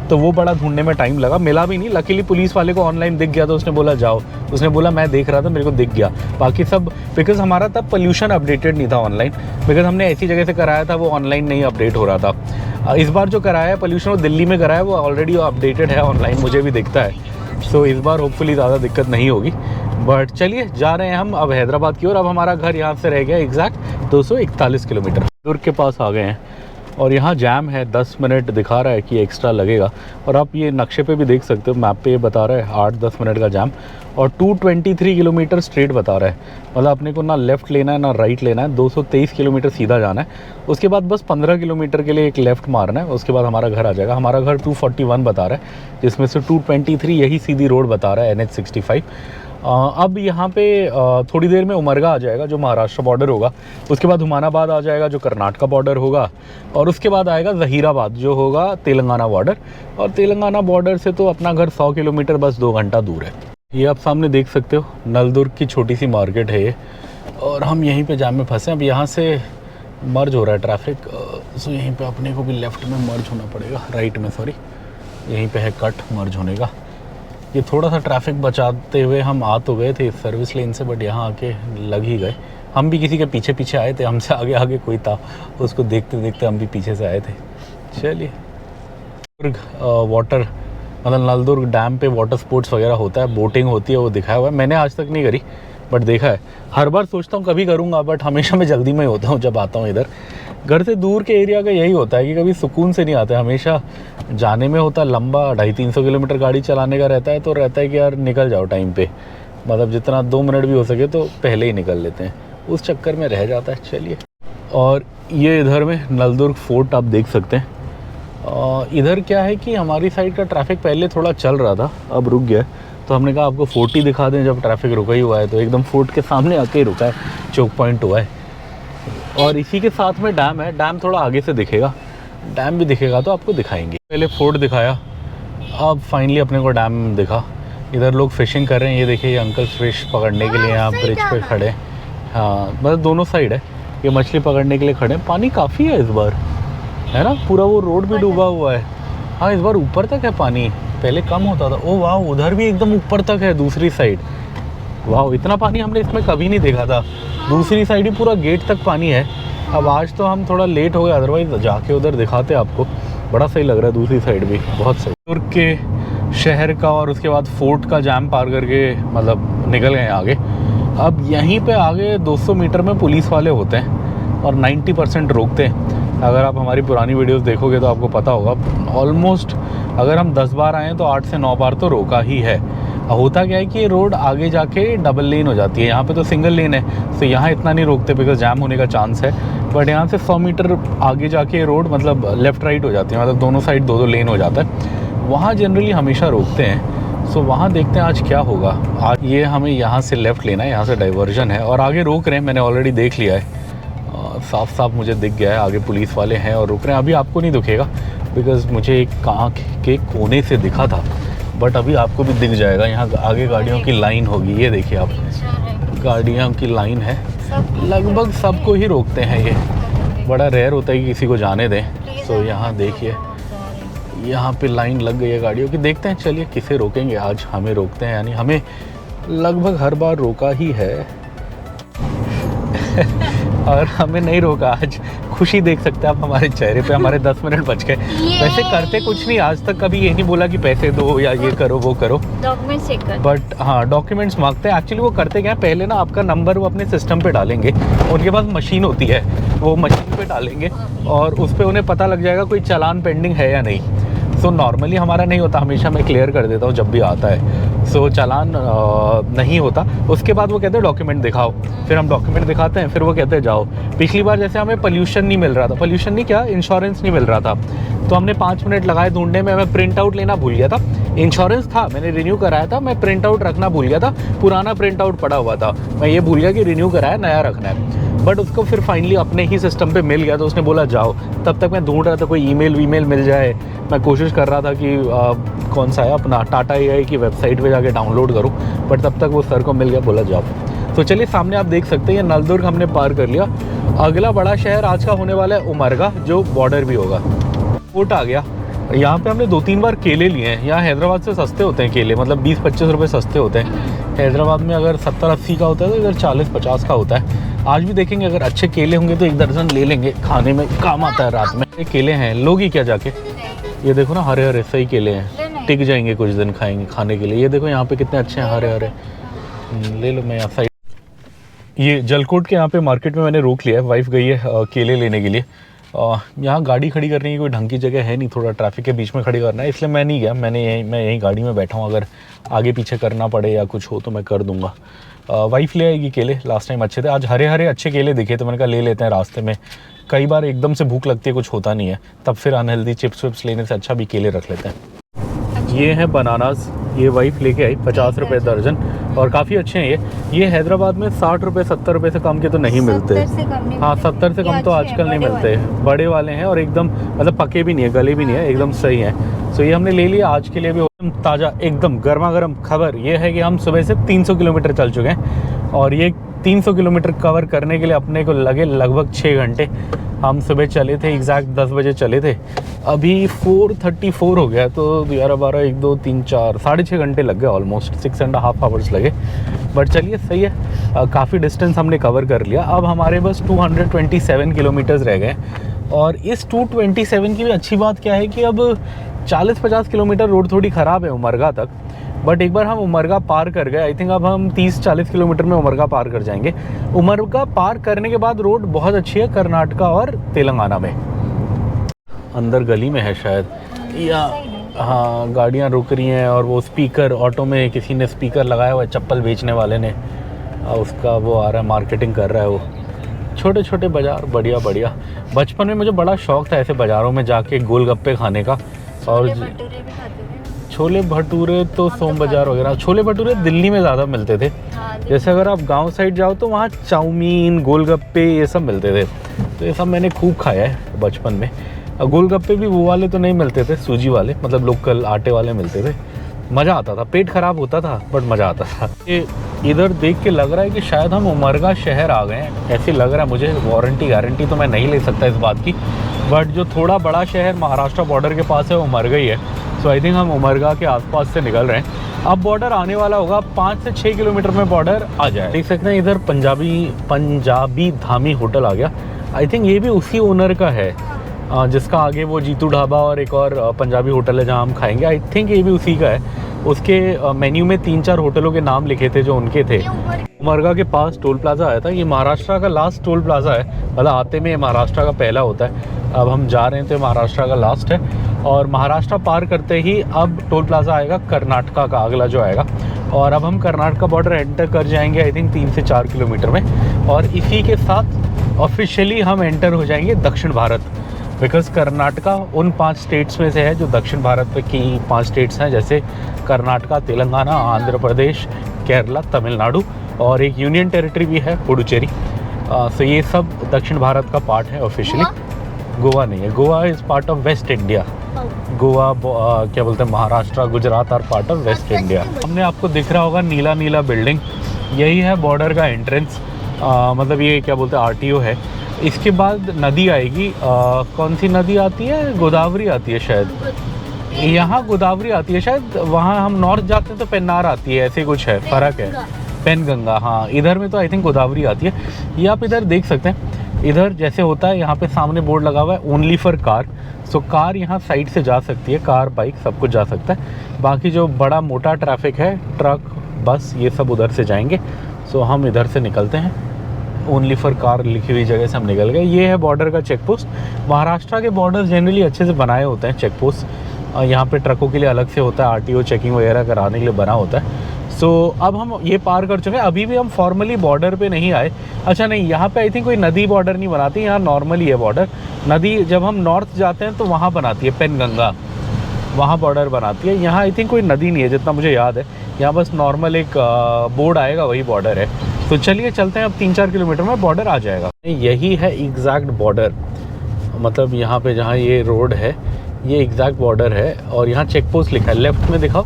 तो वो बड़ा ढूंढने में टाइम लगा, मिला भी नहीं। लकीली पुलिस वाले को ऑनलाइन दिख गया, तो उसने बोला जाओ। उसने बोला मैं देख रहा था, मेरे को दिख गया। बाकी सब, बिकॉज़ हमारा तब पोल्यूशन अपडेटेड नहीं था ऑनलाइन, बिकॉज़ हमने ऐसी जगह से कराया था, वो ऑनलाइन नहीं अपडेट हो रहा था। इस बार जो कराया है पोल्यूशन, वो दिल्ली में कराया है, वो ऑलरेडी अपडेटेड है ऑनलाइन, मुझे भी दिखता है। सो इस बार होपफुली ज़्यादा दिक्कत नहीं होगी। बट चलिए जा रहे हैं हम अब हैदराबाद की ओर। अब हमारा घर यहाँ से रह गया एग्जैक्ट 241 किलोमीटर। दुर्ग के पास आ गए हैं और यहाँ जैम है, 10 मिनट दिखा रहा है कि एक्स्ट्रा लगेगा। और आप ये नक्शे पे भी देख सकते हो, मैप पे ये बता रहा है 8-10 मिनट का जैम, और 223 किलोमीटर स्ट्रेट बता रहा है। मतलब अपने को ना लेफ़्ट लेना है ना राइट लेना है, 223 किलोमीटर सीधा जाना है। उसके बाद बस 15 किलोमीटर के लिए एक लेफ़्ट मारना है, उसके बाद हमारा घर आ जाएगा। हमारा घर 241 बता रहा है, जिसमें से 223 यही सीधी रोड बता रहा है, NH 65। अब यहाँ पे थोड़ी देर में उमरगा आ जाएगा, जो महाराष्ट्र बॉर्डर होगा। उसके बाद हुमानाबाद आ जाएगा, जो कर्नाटका बॉर्डर होगा। और उसके बाद आएगा ज़हीराबाद, जो होगा तेलंगाना बॉर्डर। और तेलंगाना बॉर्डर से तो अपना घर 100 किलोमीटर बस 2 घंटा दूर है। ये आप सामने देख सकते हो, नलदुर्ग की छोटी सी मार्केट है ये, और हम यहीं पे जाम में फंसे। अब यहाँ से मर्ज हो रहा है ट्रैफिक, सो यहीं पे अपने को भी लेफ़्ट में मर्ज होना पड़ेगा, राइट में सॉरी, यहीं पे है कट मर्ज होने का। ये थोड़ा सा ट्रैफिक बचाते हुए हम आ तो गए थे सर्विस लेन से, बट यहाँ आके लग ही गए। हम भी किसी के पीछे पीछे आए थे, हमसे आगे आगे कोई था, उसको देखते देखते हम भी पीछे से आए थे। चलिए, वाटर मतलब नलदुर्ग डैम पे वाटर स्पोर्ट्स वगैरह होता है, बोटिंग होती है, वो दिखाया हुआ है। मैंने आज तक नहीं करी, बट देखा है। हर बार सोचता हूँ कभी करूँगा, बट हमेशा मैं जल्दी में होता हूँ जब आता हूँ इधर। घर से दूर के एरिया का यही होता है कि कभी सुकून से नहीं आता है, हमेशा जाने में होता लंबा 250-300 किलोमीटर गाड़ी चलाने का रहता है, तो रहता है कि यार निकल जाओ टाइम पे, मतलब जितना 2 मिनट भी हो सके तो पहले ही निकल लेते हैं, उस चक्कर में रह जाता है। चलिए, और ये इधर में नलदुर्ग फोर्ट आप देख सकते हैं। इधर क्या है कि हमारी साइड का ट्रैफिक पहले थोड़ा चल रहा था, अब रुक गया, तो हमने कहा आपको फोर्ट ही दिखा दें जब ट्रैफिक रुका ही हुआ है। तो एकदम फोर्ट के सामने आके ही रुका है, चौक पॉइंट हुआ है। और इसी के साथ में डैम है, डैम थोड़ा आगे से दिखेगा, डैम भी दिखेगा तो आपको दिखाएंगे। पहले फोर्ट दिखाया, अब फाइनली अपने को डैम दिखा। इधर लोग फिशिंग कर रहे हैं, ये देखिए, ये अंकल फिश पकड़ने के लिए यहाँ ब्रिज पे खड़े हैं। हाँ, मतलब दोनों साइड है, ये मछली पकड़ने के लिए खड़े हैं। पानी काफ़ी है इस बार, है ना, पूरा वो रोड भी डूबा हुआ है। हाँ, इस बार ऊपर तक है पानी, पहले कम होता था। ओ वाह, उधर भी एकदम ऊपर तक है दूसरी साइड। वाह, इतना पानी हमने इसमें कभी नहीं देखा था। दूसरी साइड ही पूरा गेट तक पानी है। अब आज तो हम थोड़ा लेट हो गए, अदरवाइज जाके उधर दिखाते आपको। बड़ा सही लग रहा है, दूसरी साइड भी बहुत सही। तुर्क के शहर का और उसके बाद फोर्ट का जैम पार करके मतलब निकल गए आगे। अब यहीं पे आगे 200 मीटर में पुलिस वाले होते हैं और 90% रोकते हैं। अगर आप हमारी पुरानी वीडियोस देखोगे तो आपको पता होगा, ऑलमोस्ट अगर हम 10 बार आएँ तो 8 से 9 बार तो रोका ही है। होता क्या है कि ये रोड आगे जाके डबल लेन हो जाती है, यहाँ पे तो सिंगल लेन है, तो यहाँ इतना नहीं रोकते बिकॉज जैम होने का चांस है। बट यहाँ से 100 मीटर आगे जाके रोड मतलब लेफ़्ट राइट हो जाती है, मतलब दोनों साइड दो लेन हो जाता है, वहाँ जनरली हमेशा रोकते हैं। सो वहाँ देखते हैं आज क्या होगा। आज ये हमें यहाँ से लेफ़्ट लेना है, यहाँ से डाइवर्जन है और आगे रोक रहे हैं, मैंने ऑलरेडी देख लिया है, साफ साफ मुझे दिख गया है आगे पुलिस वाले हैं और रुक रहे हैं। अभी आपको नहीं दिखेगा बिकॉज़ मुझे एक आँख के कोने से दिखा था, बट अभी आपको भी दिख जाएगा। यहाँ आगे गाड़ियों की लाइन होगी, ये देखिए आप, गाड़ियों की लाइन है, लगभग सबको ही रोकते हैं। ये बड़ा रेयर होता है कि किसी को जाने दें। तो यहाँ देखिए, यहाँ पे लाइन लग गई है गाड़ियों की। देखते हैं, चलिए किसे रोकेंगे आज। हमें रोकते हैं, यानी हमें लगभग हर बार रोका ही है और हमें नहीं रोका आज। खुशी देख सकते हैं आप हमारे चेहरे पे, हमारे 10 मिनट बच गए। वैसे करते कुछ नहीं, आज तक कभी ये नहीं बोला कि पैसे दो या ये करो वो करो, डॉक्यूमेंट्स चेक कर। बट हाँ डॉक्यूमेंट्स मांगते हैं। एक्चुअली वो करते क्या है, पहले ना आपका नंबर वो अपने सिस्टम पे डालेंगे, उनके पास मशीन होती है, वो मशीन पे डालेंगे और उस पर उन्हें पता लग जाएगा कोई चालान पेंडिंग है या नहीं। सो नॉर्मली हमारा नहीं होता, हमेशा मैं क्लियर कर देता हूँ जब भी आता है। सो चालान नहीं होता, उसके बाद वो कहते हैं डॉक्यूमेंट दिखाओ, फिर हम डॉक्यूमेंट दिखाते हैं, फिर वो कहते हैं जाओ। पिछली बार जैसे हमें पोल्यूशन नहीं मिल रहा था, पोल्यूशन नहीं क्या, इंश्योरेंस नहीं मिल रहा था, तो हमने 5 मिनट लगाए ढूंढने में। मैं प्रिंट आउट लेना भूल गया था, इंश्योरेंस था, मैंने रिन्यू कराया था, मैं प्रिंट आउट रखना भूल गया था, पुराना प्रिंट आउट पड़ा हुआ था, मैं ये भूल गया कि रिन्यू कराया, नया रखना है। बट उसको फिर फाइनली अपने ही सिस्टम पे मिल गया, तो उसने बोला जाओ। तब तक मैं ढूंढ रहा था कोई ईमेल वीमेल मिल जाए, मैं कोशिश कर रहा था कि कौन सा है अपना टाटा AI की वेबसाइट पे जाके डाउनलोड करूं, बट तब तक वो सर को मिल गया, बोला जाओ। तो चलिए सामने आप देख सकते हैं ये नलदुर्ग हमने पार कर लिया। अगला बड़ा शहर आज का होने वाला है उमरगा, जो बॉर्डर भी होगा। कोट आ गया। यहाँ पे हमने 2-3 बार केले लिए हैं। यहाँ हैदराबाद से सस्ते होते हैं केले, मतलब 20-25 रुपये सस्ते होते हैं। हैदराबाद में अगर 70-80 का होता है तो इधर 40-50 का होता है। आज भी देखेंगे, अगर अच्छे केले होंगे तो 1 दर्जन ले लेंगे, खाने में काम आता है रात में। ये केले हैं, लोगी क्या जाके, ये देखो ना हरे हरे सही केले हैं, टिक जाएंगे कुछ दिन खाएंगे खाने के लिए। ये देखो यहाँ पे कितने अच्छे हैं हरे हरे, ले लो। मैं यहाँ साइड ये जलकोट के यहाँ पे मार्केट में मैंने रोक लिया है, वाइफ गई है केले लेने के लिए। यहाँ गाड़ी खड़ी करने की कोई ढंग की जगह है नहीं, थोड़ा ट्रैफिक के बीच में खड़ी करना है, इसलिए मैं नहीं गया। मैं यहीं गाड़ी में बैठा हूँ, अगर आगे पीछे करना पड़े या कुछ हो तो मैं कर दूँगा। वाइफ ले आएगी केले, लास्ट टाइम अच्छे थे, आज हरे हरे अच्छे केले दिखे तो मैंने कहा ले लेते हैं रास्ते में। कई बार एकदम से भूख लगती है, कुछ होता नहीं है, तब फिर अनहेल्दी चिप्स विप्स लेने से अच्छा भी केले रख लेते हैं। ये हैं बनानास, ये वाइफ लेके आई, 50 रुपये दर्जन और काफ़ी अच्छे हैं ये हैदराबाद में 60 रुपये 70 रुपये से कम के तो नहीं मिलते। हाँ 70 से कम तो आजकल नहीं मिलते, बड़े वाले हैं और एकदम मतलब पके भी नहीं है, गले भी नहीं है, एकदम सही है। सो ये हमने ले लिया आज के लिए भी, एकदम ताज़ा, एकदम गर्मा गर्म। खबर ये है कि हम सुबह से 300 किलोमीटर चल चुके हैं और ये 300 किलोमीटर कवर करने के लिए अपने को लगे लगभग 6 घंटे। हम सुबह चले थे, एग्जैक्ट 10 बजे चले थे, अभी 4:34 हो गया, तो 11, 12, 1, 2, 3, 4, 6.5 घंटे लग गए, ऑलमोस्ट 6.5 आवर्स लगे। बट चलिए सही है, काफ़ी डिस्टेंस हमने कवर कर लिया। अब हमारे बस 227 किलोमीटर्स रह गए और इस 227 की भी अच्छी बात क्या है कि अब 40-50 किलोमीटर रोड थोड़ी ख़राब है उमरगा तक, बट एक बार हम उमरगा पार कर गए, आई थिंक अब हम 30-40 किलोमीटर में उमरगा पार कर जाएंगे। उमरगा पार करने के बाद रोड बहुत अच्छी है कर्नाटका और तेलंगाना में। अंदर गली में है शायद, या हाँ गाड़ियाँ रुक रही हैं और वो स्पीकर, ऑटो में किसी ने स्पीकर लगाया हुआ है, चप्पल बेचने वाले ने, उसका वो आ रहा है, मार्केटिंग कर रहा है वो। छोटे छोटे बाज़ार, बढ़िया बढ़िया। बचपन में मुझे बड़ा शौक़ था ऐसे बाज़ारों में जाके गोलगप्पे खाने का। और छोले भटूरे तो सोम बाज़ार वगैरह, छोले भटूरे दिल्ली में ज़्यादा मिलते थे। जैसे अगर आप गांव साइड जाओ तो वहाँ चाउमीन, गोलगप्पे ये सब मिलते थे, तो ये सब मैंने खूब खाया है बचपन में। गोलगप्पे भी वो वाले तो नहीं मिलते थे, सूजी वाले, मतलब लोकल आटे वाले मिलते थे। मज़ा आता था, पेट ख़राब होता था बट मज़ा आता था। ये इधर देख के लग रहा है कि शायद हम उमरगा शहर आ गए हैं, ऐसे लग रहा है मुझे। गारंटी तो मैं नहीं ले सकता इस बात की, बट जो थोड़ा बड़ा शहर महाराष्ट्र बॉर्डर के पास है वो उमरगा ही है। सो आई थिंक हम उमरगा के आसपास से निकल रहे हैं। अब बॉर्डर आने वाला होगा, 5 से 6 किलोमीटर में बॉर्डर आ जाए। देख सकते हैं इधर पंजाबी धामी होटल आ गया। आई थिंक ये भी उसी ओनर का है, जिसका आगे वो जीतू ढाबा और एक और पंजाबी होटल है जहाँ हम खाएंगे। आई थिंक ये भी उसी का है। उसके मेन्यू में 3-4 होटलों के नाम लिखे थे जो उनके थे। उमरगा के पास टोल प्लाजा आया था, ये महाराष्ट्र का लास्ट टोल प्लाजा है, मतलब आते में महाराष्ट्र का पहला होता है। अब हम जा रहे हैं तो महाराष्ट्र का लास्ट है और महाराष्ट्र पार करते ही अब टोल प्लाज़ा आएगा कर्नाटका का अगला जो आएगा, और अब हम कर्नाटका बॉर्डर एंटर कर जाएंगे आई थिंक 3 से 4 किलोमीटर में, और इसी के साथ ऑफिशियली हम एंटर हो जाएंगे दक्षिण भारत। बिकॉज़ कर्नाटका उन 5 स्टेट्स में से है जो दक्षिण भारत की 5 स्टेट्स हैं, जैसे कर्नाटका, तेलंगाना, आंध्र प्रदेश, केरला, तमिलनाडु, और एक यूनियन टेरिटरी भी है पुडुचेरी। सो ये सब दक्षिण भारत का पार्ट है ऑफिशियली। गोवा नहीं है, Goa is part of west India. Goa क्या बोलते हैं, Maharashtra, Gujarat are part of west India. हमने आपको दिख रहा होगा नीला नीला बिल्डिंग, यही है बॉर्डर का एंट्रेंस। मतलब ये क्या बोलते हैं आरटीओ है। इसके बाद नदी आएगी, कौन सी नदी आती है, गोदावरी आती है शायद, यहाँ गोदावरी आती है शायद, वहाँ हम नॉर्थ जाते हैं तो पेन्नार आती है, ऐसे कुछ है, फ़र्क है। पेनगंगा, हाँ, इधर में तो आई थिंक गोदावरी आती है। ये आप इधर देख सकते हैं, इधर जैसे होता है यहाँ पे सामने बोर्ड लगा हुआ है only for car. So car यहाँ साइड से जा सकती है, कार बाइक सब कुछ जा सकता है। बाकी जो बड़ा मोटा ट्रैफिक है, ट्रक, बस, ये सब उधर से जाएंगे। सो हम इधर से निकलते हैं, ओनली फॉर कार लिखी हुई जगह से हम निकल गए। ये है बॉर्डर का चेक पोस्ट। महाराष्ट्र के बॉर्डर जनरली अच्छे से बनाए होते हैं चेक पोस्ट। यहाँ पे ट्रकों के लिए अलग से होता है, आरटीओ चेकिंग वगैरह कराने के लिए बना होता है। सो अब हम ये पार कर चुके हैं, अभी भी हम फॉर्मली बॉर्डर पे नहीं आए। अच्छा नहीं, यहाँ पे आई थिंक कोई नदी बॉर्डर नहीं बनाती, यहाँ नॉर्मली है बॉर्डर। नदी जब हम नॉर्थ जाते हैं तो वहाँ बनाती है, पेनगंगा, वहाँ बॉर्डर बनाती है। यहाँ आई थिंक कोई नदी नहीं है जितना मुझे याद है, यहाँ बस नॉर्मल एक बोर्ड आएगा, वही बॉर्डर है। तो चलिए चलते हैं, अब 3-4 किलोमीटर में बॉर्डर आ जाएगा। यही है एग्जैक्ट बॉर्डर, मतलब यहाँ पे जहाँ ये रोड है ये एग्जैक्ट बॉर्डर है। और यहाँ चेक पोस्ट लिखा है, लेफ्ट में दिखाओ,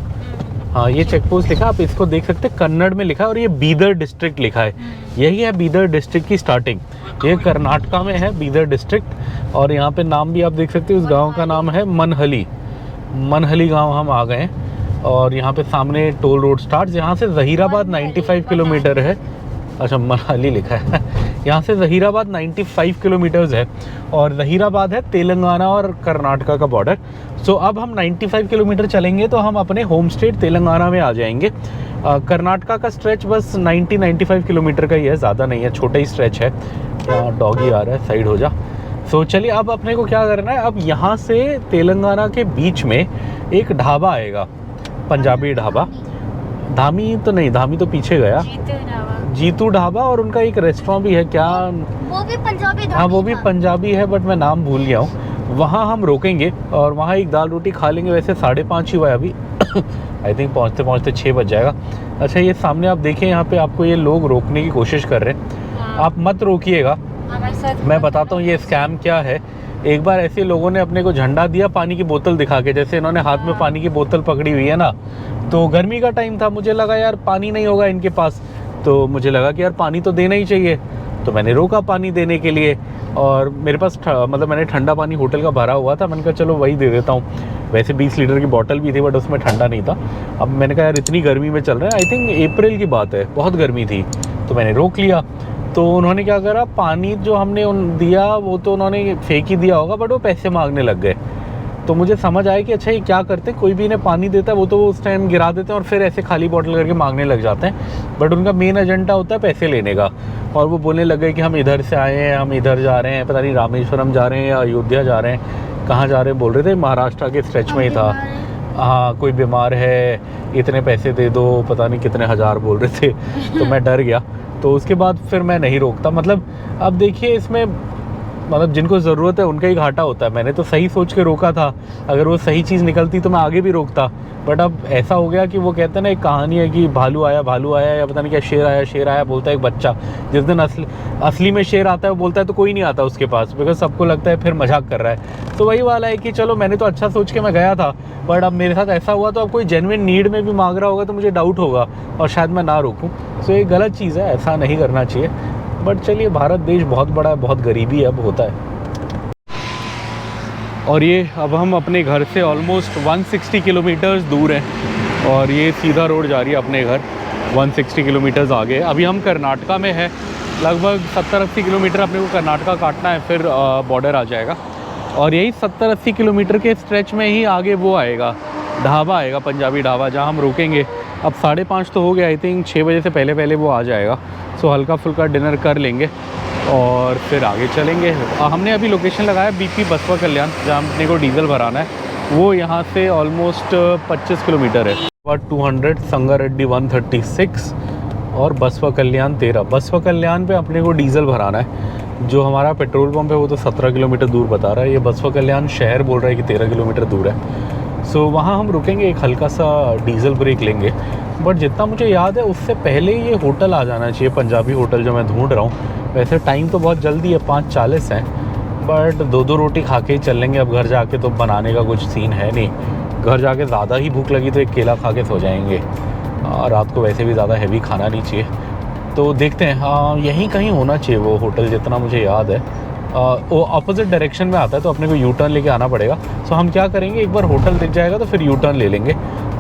हाँ ये चेक पोस्ट लिखा है, आप इसको देख सकते हैं, कन्नड़ में लिखा है, और ये बीदर डिस्ट्रिक्ट लिखा है। यही है बीदर डिस्ट्रिक्ट की स्टार्टिंग, ये कर्नाटका में है बीदर डिस्ट्रिक्ट। और यहाँ पे नाम भी आप देख सकते हैं, उस गांव का नाम है मनहली। मनहली गांव हम आ गए हैं, और यहाँ पे सामने टोल रोड स्टार्ट, यहाँ से ज़हीराबाद 95 किलोमीटर है। अच्छा, मनहली लिखा है यहाँ से ज़हीराबाद 95 किलोमीटर्स है, और ज़हीराबाद है तेलंगाना और कर्नाटका का बॉर्डर। सो अब हम 95 किलोमीटर चलेंगे तो हम अपने होम स्टेट तेलंगाना में आ जाएंगे। कर्नाटका का स्ट्रेच बस 90-95 किलोमीटर का ही है, ज़्यादा नहीं है, छोटा ही स्ट्रेच है। डॉगी आ रहा है, साइड हो जा। सो चलिए अब अपने को क्या करना है, अब यहाँ से तेलंगाना के बीच में एक ढाबा आएगा, पंजाबी ढाबा। धामी तो नहीं, धामी तो पीछे गया, जीतू ढाबा, और उनका एक रेस्टोरेंट भी है, क्या वो भी पंजाबी, हाँ वो भी पंजाबी है, बट मैं नाम भूल गया हूँ। वहाँ हम रोकेंगे और वहाँ एक दाल रोटी खा लेंगे। वैसे 5:30 ही हुआ है अभी आई थिंक पहुँचते पहुँचते 6 बज जाएगा। अच्छा, ये सामने आप देखें, यहाँ पे आपको ये लोग रोकने की कोशिश कर रहे हैं, आप मत रोकिएगा, मैं बताता हूँ ये स्कैम क्या है। एक बार ऐसे लोगों ने अपने को झंडा दिया पानी की बोतल दिखा के, जैसे इन्होंने हाथ में पानी की बोतल पकड़ी हुई है ना, तो गर्मी का टाइम था, मुझे लगा यार पानी नहीं होगा इनके पास, तो मुझे लगा कि यार पानी तो देना ही चाहिए, तो मैंने रोका पानी देने के लिए। और मेरे पास मतलब मैंने ठंडा पानी होटल का भरा हुआ था, मैंने कहा चलो वही दे देता हूँ। वैसे 20 लीटर की बोतल भी थी, बट उसमें ठंडा नहीं था। अब मैंने कहा यार इतनी गर्मी में चल रहा है, आई थिंक अप्रैल की बात है, बहुत गर्मी थी, तो मैंने रोक लिया। तो उन्होंने क्या करा, पानी जो हमने दिया वो तो उन्होंने फेंक ही दिया होगा, बट वो पैसे मांगने लग गए। तो मुझे समझ आया कि अच्छा ये क्या करते हैं, कोई भी इन्हें पानी देता है वो तो उस टाइम गिरा देते हैं और फिर ऐसे खाली बोतल करके मांगने लग जाते हैं, बट उनका मेन एजेंडा होता है पैसे लेने का। और वो बोलने लग गए कि हम इधर से आए हैं, हम इधर जा रहे हैं, पता नहीं रामेश्वरम जा रहे हैं या अयोध्या जा रहे हैं, कहाँ जा रहे हैं बोल रहे थे, महाराष्ट्र के स्ट्रेच में ही था। हाँ, कोई बीमार है, इतने पैसे दे दो, पता नहीं कितने हज़ार बोल रहे थे। तो मैं डर गया, तो उसके बाद फिर मैं नहीं रोकता। मतलब अब देखिए इसमें मतलब जिनको ज़रूरत है उनका ही घाटा होता है। मैंने तो सही सोच के रोका था, अगर वो सही चीज़ निकलती तो मैं आगे भी रोकता, बट अब ऐसा हो गया कि वो कहते हैं ना, एक कहानी है कि भालू आया या पता नहीं क्या शेर आया बोलता है एक बच्चा। जिस दिन असली में शेर आता है वो बोलता है तो कोई नहीं आता उसके पास, बिकॉज सबको लगता है फिर मजाक कर रहा है। तो वही वाला है कि चलो मैंने तो अच्छा सोच के मैं गया था, बट अब मेरे साथ ऐसा हुआ तो अब कोई जेन्युइन नीड में भी मांग रहा होगा तो मुझे डाउट होगा और शायद मैं ना रोकूँ। सो ये गलत चीज़ है, ऐसा नहीं करना चाहिए। बट चलिए, भारत देश बहुत बड़ा है, बहुत गरीबी अब होता है। और ये अब हम अपने घर से ऑलमोस्ट 160 किलोमीटर्स दूर हैं और ये सीधा रोड जा रही है अपने घर 160 किलोमीटर्स आगे। अभी हम कर्नाटका में है, लगभग 70-80 किलोमीटर अपने को कर्नाटका काटना है, फिर बॉर्डर आ जाएगा। और यही 70-80 किलोमीटर के स्ट्रेच में ही आगे वो आएगा, ढाबा आएगा, पंजाबी ढाबा, जहाँ हम रुकेंगे। अब 5:30 तो हो गया, आई थिंक 6 बजे से पहले वो आ जाएगा। सो हल्का फुल्का डिनर कर लेंगे और फिर आगे चलेंगे। हमने अभी लोकेशन लगाया BP बसवा कल्याण, जहाँ अपने को डीजल भराना है। वो यहाँ से ऑलमोस्ट 25 किलोमीटर है। 200 संगारेड्डी 136 और बसवा कल्याण 13। बसवा कल्याण पे अपने को डीजल भराना है। जो हमारा पेट्रोल पंप है वो तो 17 किलोमीटर दूर बता रहा है। ये बसवा कल्याण शहर बोल रहा है कि 13 किलोमीटर दूर है। सो वहाँ हम रुकेंगे, एक हल्का सा डीजल ब्रेक लेंगे। बट जितना मुझे याद है उससे पहले ये होटल आ जाना चाहिए, पंजाबी होटल जो मैं ढूंढ रहा हूँ। वैसे टाइम तो बहुत जल्दी है, 5:40 है, बट 2-2 रोटी खा के ही चल लेंगे। अब घर जाके तो बनाने का कुछ सीन है नहीं। घर जाके ज़्यादा ही भूख लगी तो एक केला खा के सो जाएंगे। रात को वैसे भी ज़्यादा हैवी खाना नहीं चाहिए, तो देखते हैं। हाँ, यहीं कहीं होना चाहिए वो होटल, जितना मुझे याद है। वो अपोजिट डायरेक्शन में आता है तो अपने को यू टर्न लेके आना पड़ेगा। सो हम क्या करेंगे, एक बार होटल दिख जाएगा तो फिर यू टर्न ले लेंगे।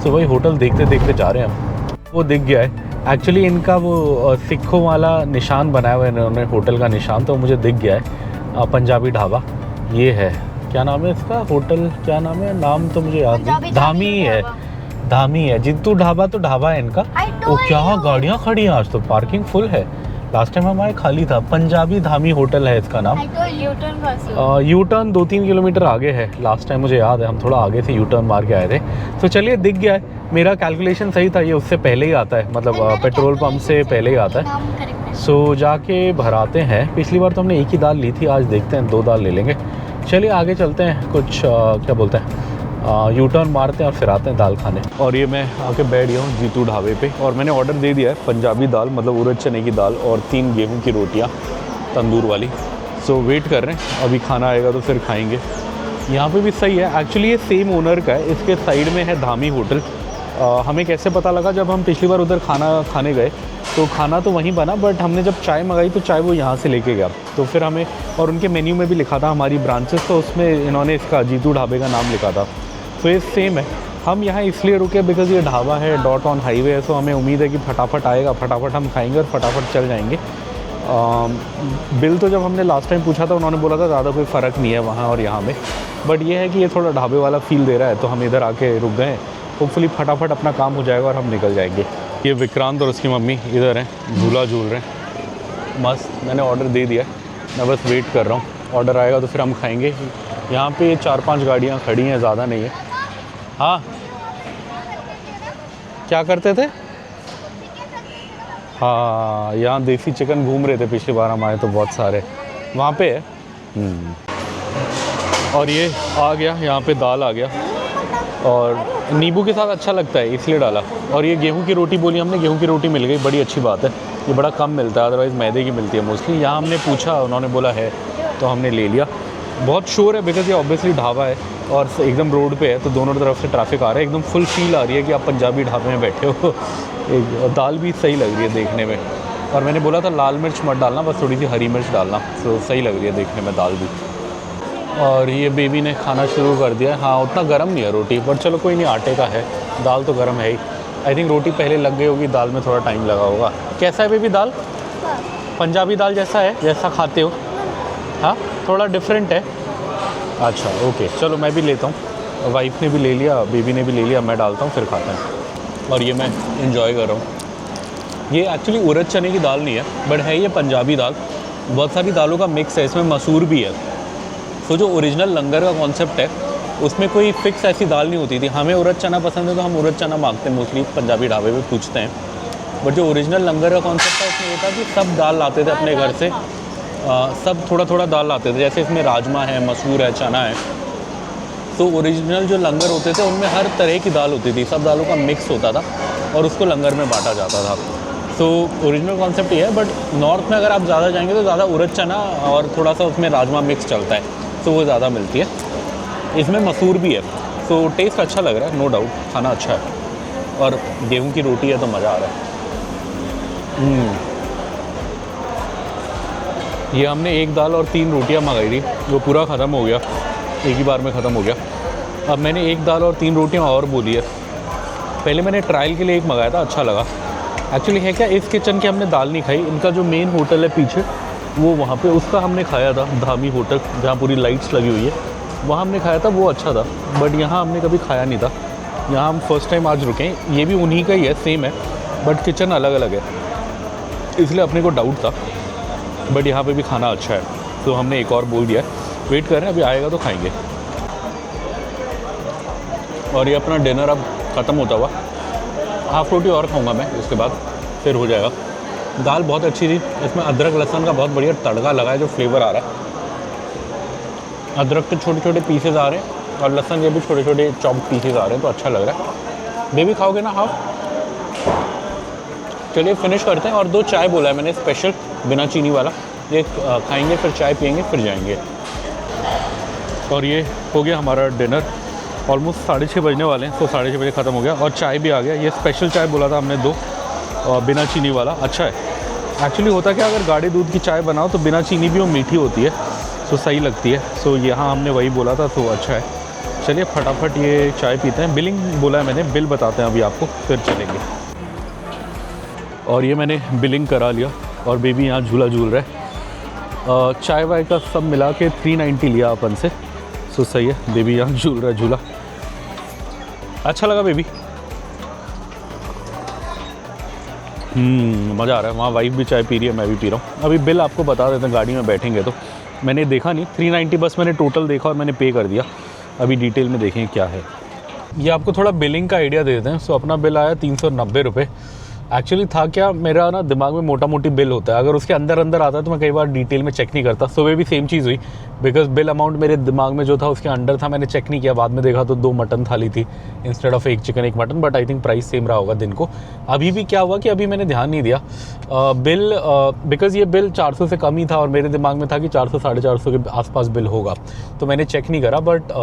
सो वही होटल देखते देखते जा रहे हैं हम। वो दिख गया है एक्चुअली, इनका वो सिखों वाला निशान बनाया हुआ है इन्होंने, होटल का निशान, तो मुझे दिख गया है। पंजाबी ढाबा ये है। क्या नाम है इसका होटल, क्या नाम है, नाम तो मुझे याद नहीं। धामी है, धामी है। जितू ढाबा तो ढाबा है इनका। वो क्या गाड़ियाँ खड़ी हैं आज तो, पार्किंग फुल है। लास्ट टाइम हमारे खाली था। पंजाबी धामी होटल है इसका नाम। यू टर्न 2-3 किलोमीटर आगे है, लास्ट टाइम मुझे याद है। हम थोड़ा आगे से यू टर्न मार के आए थे। तो चलिए, दिख गया है। मेरा कैलकुलेशन सही था, ये उससे पहले ही आता है, मतलब पेट्रोल पंप से पहले ही आता है। सो जाके भराते हैं। पिछली बार तो हमने एक ही दाल ली थी, आज देखते हैं 2 दाल ले लेंगे। चलिए आगे चलते हैं। कुछ क्या बोलते हैं, यू टर्न मारते हैं और फिर आते हैं दाल खाने। और ये मैं आके बैठ गया हूँ जीतू ढाबे पे, और मैंने ऑर्डर दे दिया है पंजाबी दाल, मतलब उड़द चने की दाल, और 3 गेहूं की रोटियाँ तंदूर वाली। सो वेट कर रहे हैं, अभी खाना आएगा तो फिर खाएंगे। यहाँ पे भी सही है एक्चुअली, ये सेम ओनर का है। इसके साइड में है धामी होटल। हमें कैसे पता लगा, जब हम पिछली बार उधर खाना खाने गए तो खाना तो वहीं बना, बट हमने जब चाय मंगाई तो चाय वो यहाँ से लेके गया। तो फिर हमें, और उनके मेन्यू में भी लिखा था हमारी ब्रांचेस, तो उसमें इन्होंने इसका जीतू ढाबे का नाम लिखा था। तो ये सेम है। हम यहाँ इसलिए रुके बिकॉज़ ये ढाबा है, डॉट ऑन हाईवे है। सो हमें उम्मीद है कि फटाफट आएगा, फटाफट हम खाएंगे और फटाफट चल जाएंगे। बिल तो जब हमने लास्ट टाइम पूछा था उन्होंने बोला था ज़्यादा कोई फ़र्क नहीं है वहाँ और यहाँ में, बट ये है कि ये थोड़ा ढाबे वाला फ़ील दे रहा है, तो हम इधर आके रुक गए। होपफुली फटाफट अपना काम हो जाएगा और हम निकल जाएंगे। ये विक्रांत और उसकी मम्मी इधर हैं, झूला झूल रहे हैं। मस्त, मैंने ऑर्डर दे दिया है, मैं बस वेट कर रहा हूँ। ऑर्डर आएगा तो फिर हम खाएंगे। यहाँ पे 4-5 गाड़ियाँ खड़ी हैं, ज़्यादा नहीं है। हाँ, क्या करते थे? हाँ, यहाँ देसी चिकन घूम रहे थे, पिछली बार हम आए तो बहुत सारे वहाँ पे है। और ये आ गया, यहाँ पे दाल आ गया, और नींबू के साथ अच्छा लगता है इसलिए डाला। और ये गेहूं की रोटी बोली हमने, गेहूं की रोटी मिल गई, बड़ी अच्छी बात है। ये बड़ा कम मिलता है, अदरवाइज़ मैदे की मिलती है मोस्टली। यहाँ हमने पूछा, उन्होंने बोला है, तो हमने ले लिया। बहुत शोर है बिकॉज़ ये ऑब्वियसली ढाबा है और एकदम रोड पे है, तो दोनों तरफ से ट्रैफिक आ रहा है। एकदम फुल फील आ रही है कि आप पंजाबी ढाबे में बैठे हो। एक दाल भी सही लग रही है देखने में, और मैंने बोला था लाल मिर्च मत डालना, बस थोड़ी सी हरी मिर्च डालना। तो सही लग रही है देखने में दाल भी। और ये बेबी ने खाना शुरू कर दिया है। हाँ, उतना गर्म नहीं है रोटी, बट चलो कोई नहीं, आटे का है। दाल तो गर्म है ही। आई थिंक रोटी पहले लग गई होगी, दाल में थोड़ा टाइम लगा होगा। कैसा है बेबी दाल? पंजाबी दाल जैसा है, जैसा खाते हो? हाँ, थोड़ा डिफरेंट है। अच्छा ओके, चलो मैं भी लेता हूँ। वाइफ ने भी ले लिया, बेबी ने भी ले लिया, मैं डालता हूँ फिर खाते हैं। और ये मैं इंजॉय कर रहा हूँ। ये एक्चुअली उड़द चने की दाल नहीं है, बट है ये पंजाबी दाल। बहुत सारी दालों का मिक्स है, इसमें मसूर भी है। तो जो ओरिजिनल लंगर का कॉन्सेप्ट है उसमें कोई फिक्स ऐसी दाल नहीं होती थी। हमें उड़द चना पसंद है तो हम उड़द चना मांगते हैं, मोस्टली पंजाबी ढाबे पे पूछते हैं। बट जो ओरिजिनल लंगर का कॉन्सेप्ट है उसमें ये था कि सब दाल लाते थे अपने घर से, सब थोड़ा थोड़ा दाल लाते थे। जैसे इसमें राजमा है, मसूर है, चना है। तो ओरिजिनल जो लंगर होते थे उनमें हर तरह की दाल होती थी, सब दालों का मिक्स होता था और उसको लंगर में बांटा जाता था। तो ओरिजिनल कॉन्सेप्ट ये है। बट नॉर्थ में अगर आप ज़्यादा जाएंगे तो ज़्यादा उड़द चना और थोड़ा सा उसमें राजमा मिक्स चलता है, तो वो ज़्यादा मिलती है। इसमें मसूर भी है, तो टेस्ट अच्छा लग रहा है, नो डाउट, खाना अच्छा है। और गेहूं की रोटी है तो मज़ा आ रहा है। ये हमने एक दाल और 3 रोटियां मंगाई थी, जो पूरा ख़त्म हो गया, एक ही बार में ख़त्म हो गया। अब मैंने एक दाल और 3 रोटियां और बोली है। पहले मैंने ट्रायल के लिए एक मंगाया था, अच्छा लगा। एक्चुअली है क्या, इस किचन की हमने दाल नहीं खाई, इनका जो मेन होटल है पीछे वो वहाँ पे उसका हमने खाया था, धामी होटल, जहाँ पूरी लाइट्स लगी हुई है, वहाँ हमने खाया था, वो अच्छा था। बट यहाँ हमने कभी खाया नहीं था, यहाँ हम फर्स्ट टाइम आज रुके हैं। ये भी उन्हीं का ही है, सेम है, बट किचन अलग अलग है, इसलिए अपने को डाउट था। बट यहाँ पे भी खाना अच्छा है, तो हमने एक और बोल दिया है। वेट कर रहे हैं, अभी आएगा तो खाएंगे। और ये अपना डिनर अब ख़त्म होता हुआ, हाफ़ रोटी और खाऊंगा मैं, उसके बाद फिर हो जाएगा। दाल बहुत अच्छी थी, इसमें अदरक लहसुन का बहुत बढ़िया तड़का लगा है, जो फ्लेवर आ रहा है। अदरक के छोटे छोटे पीसेस आ रहे हैं और लहसुन के भी छोटे छोटे चॉप पीसेस आ रहे हैं, तो अच्छा लग रहा है। बेबी खाओगे ना हाफ? चलिए फिनिश करते हैं। और 2 चाय बोला है मैंने स्पेशल, बिना चीनी वाला। ये खाएंगे, फिर चाय पियेंगे, फिर जाएंगे। और ये हो गया हमारा डिनर। ऑलमोस्ट 6:30 बजने वाले हैं, तो 6:30 बजे ख़त्म हो गया। और चाय भी आ गया। ये स्पेशल चाय बोला था हमने 2, बिना चीनी वाला। अच्छा है एक्चुअली। होता क्या, अगर गाढ़े दूध की चाय बनाओ तो बिना चीनी भी वो मीठी होती है, तो सही लगती है। सो यहाँ हमने वही बोला था, तो अच्छा है। चलिए फटाफट ये चाय पीते हैं। बिलिंग बोला है मैंने, बिल बताते हैं अभी आपको, फिर चलेंगे। और ये मैंने बिलिंग करा लिया और बेबी यहाँ झूला झूल रहा है। चाय वाय का सब मिला के 390 लिया अपन से, सो सही है। बेबी यहाँ झूल रहा है झूला। अच्छा लगा बेबी? मज़ा आ रहा है। वहाँ वाइफ भी चाय पी रही है, मैं भी पी रहा हूँ। अभी बिल आपको बता देते हैं, गाड़ी में बैठेंगे तो। मैंने देखा नहीं, 390 बस मैंने टोटल देखा और मैंने पे कर दिया। अभी डिटेल में देखें क्या है। ये आपको थोड़ा बिलिंग का आइडिया दे देते हैं। सो अपना बिल आया 390 रुपये। एक्चुअली था क्या, मेरा ना दिमाग में मोटा मोटी बिल होता है, अगर उसके अंदर अंदर आता है तो मैं कई बार डिटेल में चेक नहीं करता। सुबह भी सेम चीज़ हुई, बिकॉज बिल अमाउंट मेरे दिमाग में जो था उसके अंडर था, मैंने चेक नहीं किया। बाद में देखा तो 2 मटन थाली थी instead of 1 chicken 1 mutton, but I think price same रहा होगा दिन को। अभी भी क्या हुआ कि अभी मैंने ध्यान नहीं दिया बिल, बिकॉज ये बिल 400 से कम ही था और मेरे दिमाग में था कि 400 साढ़े 400 के आसपास बिल होगा, तो मैंने चेक नहीं करा। बट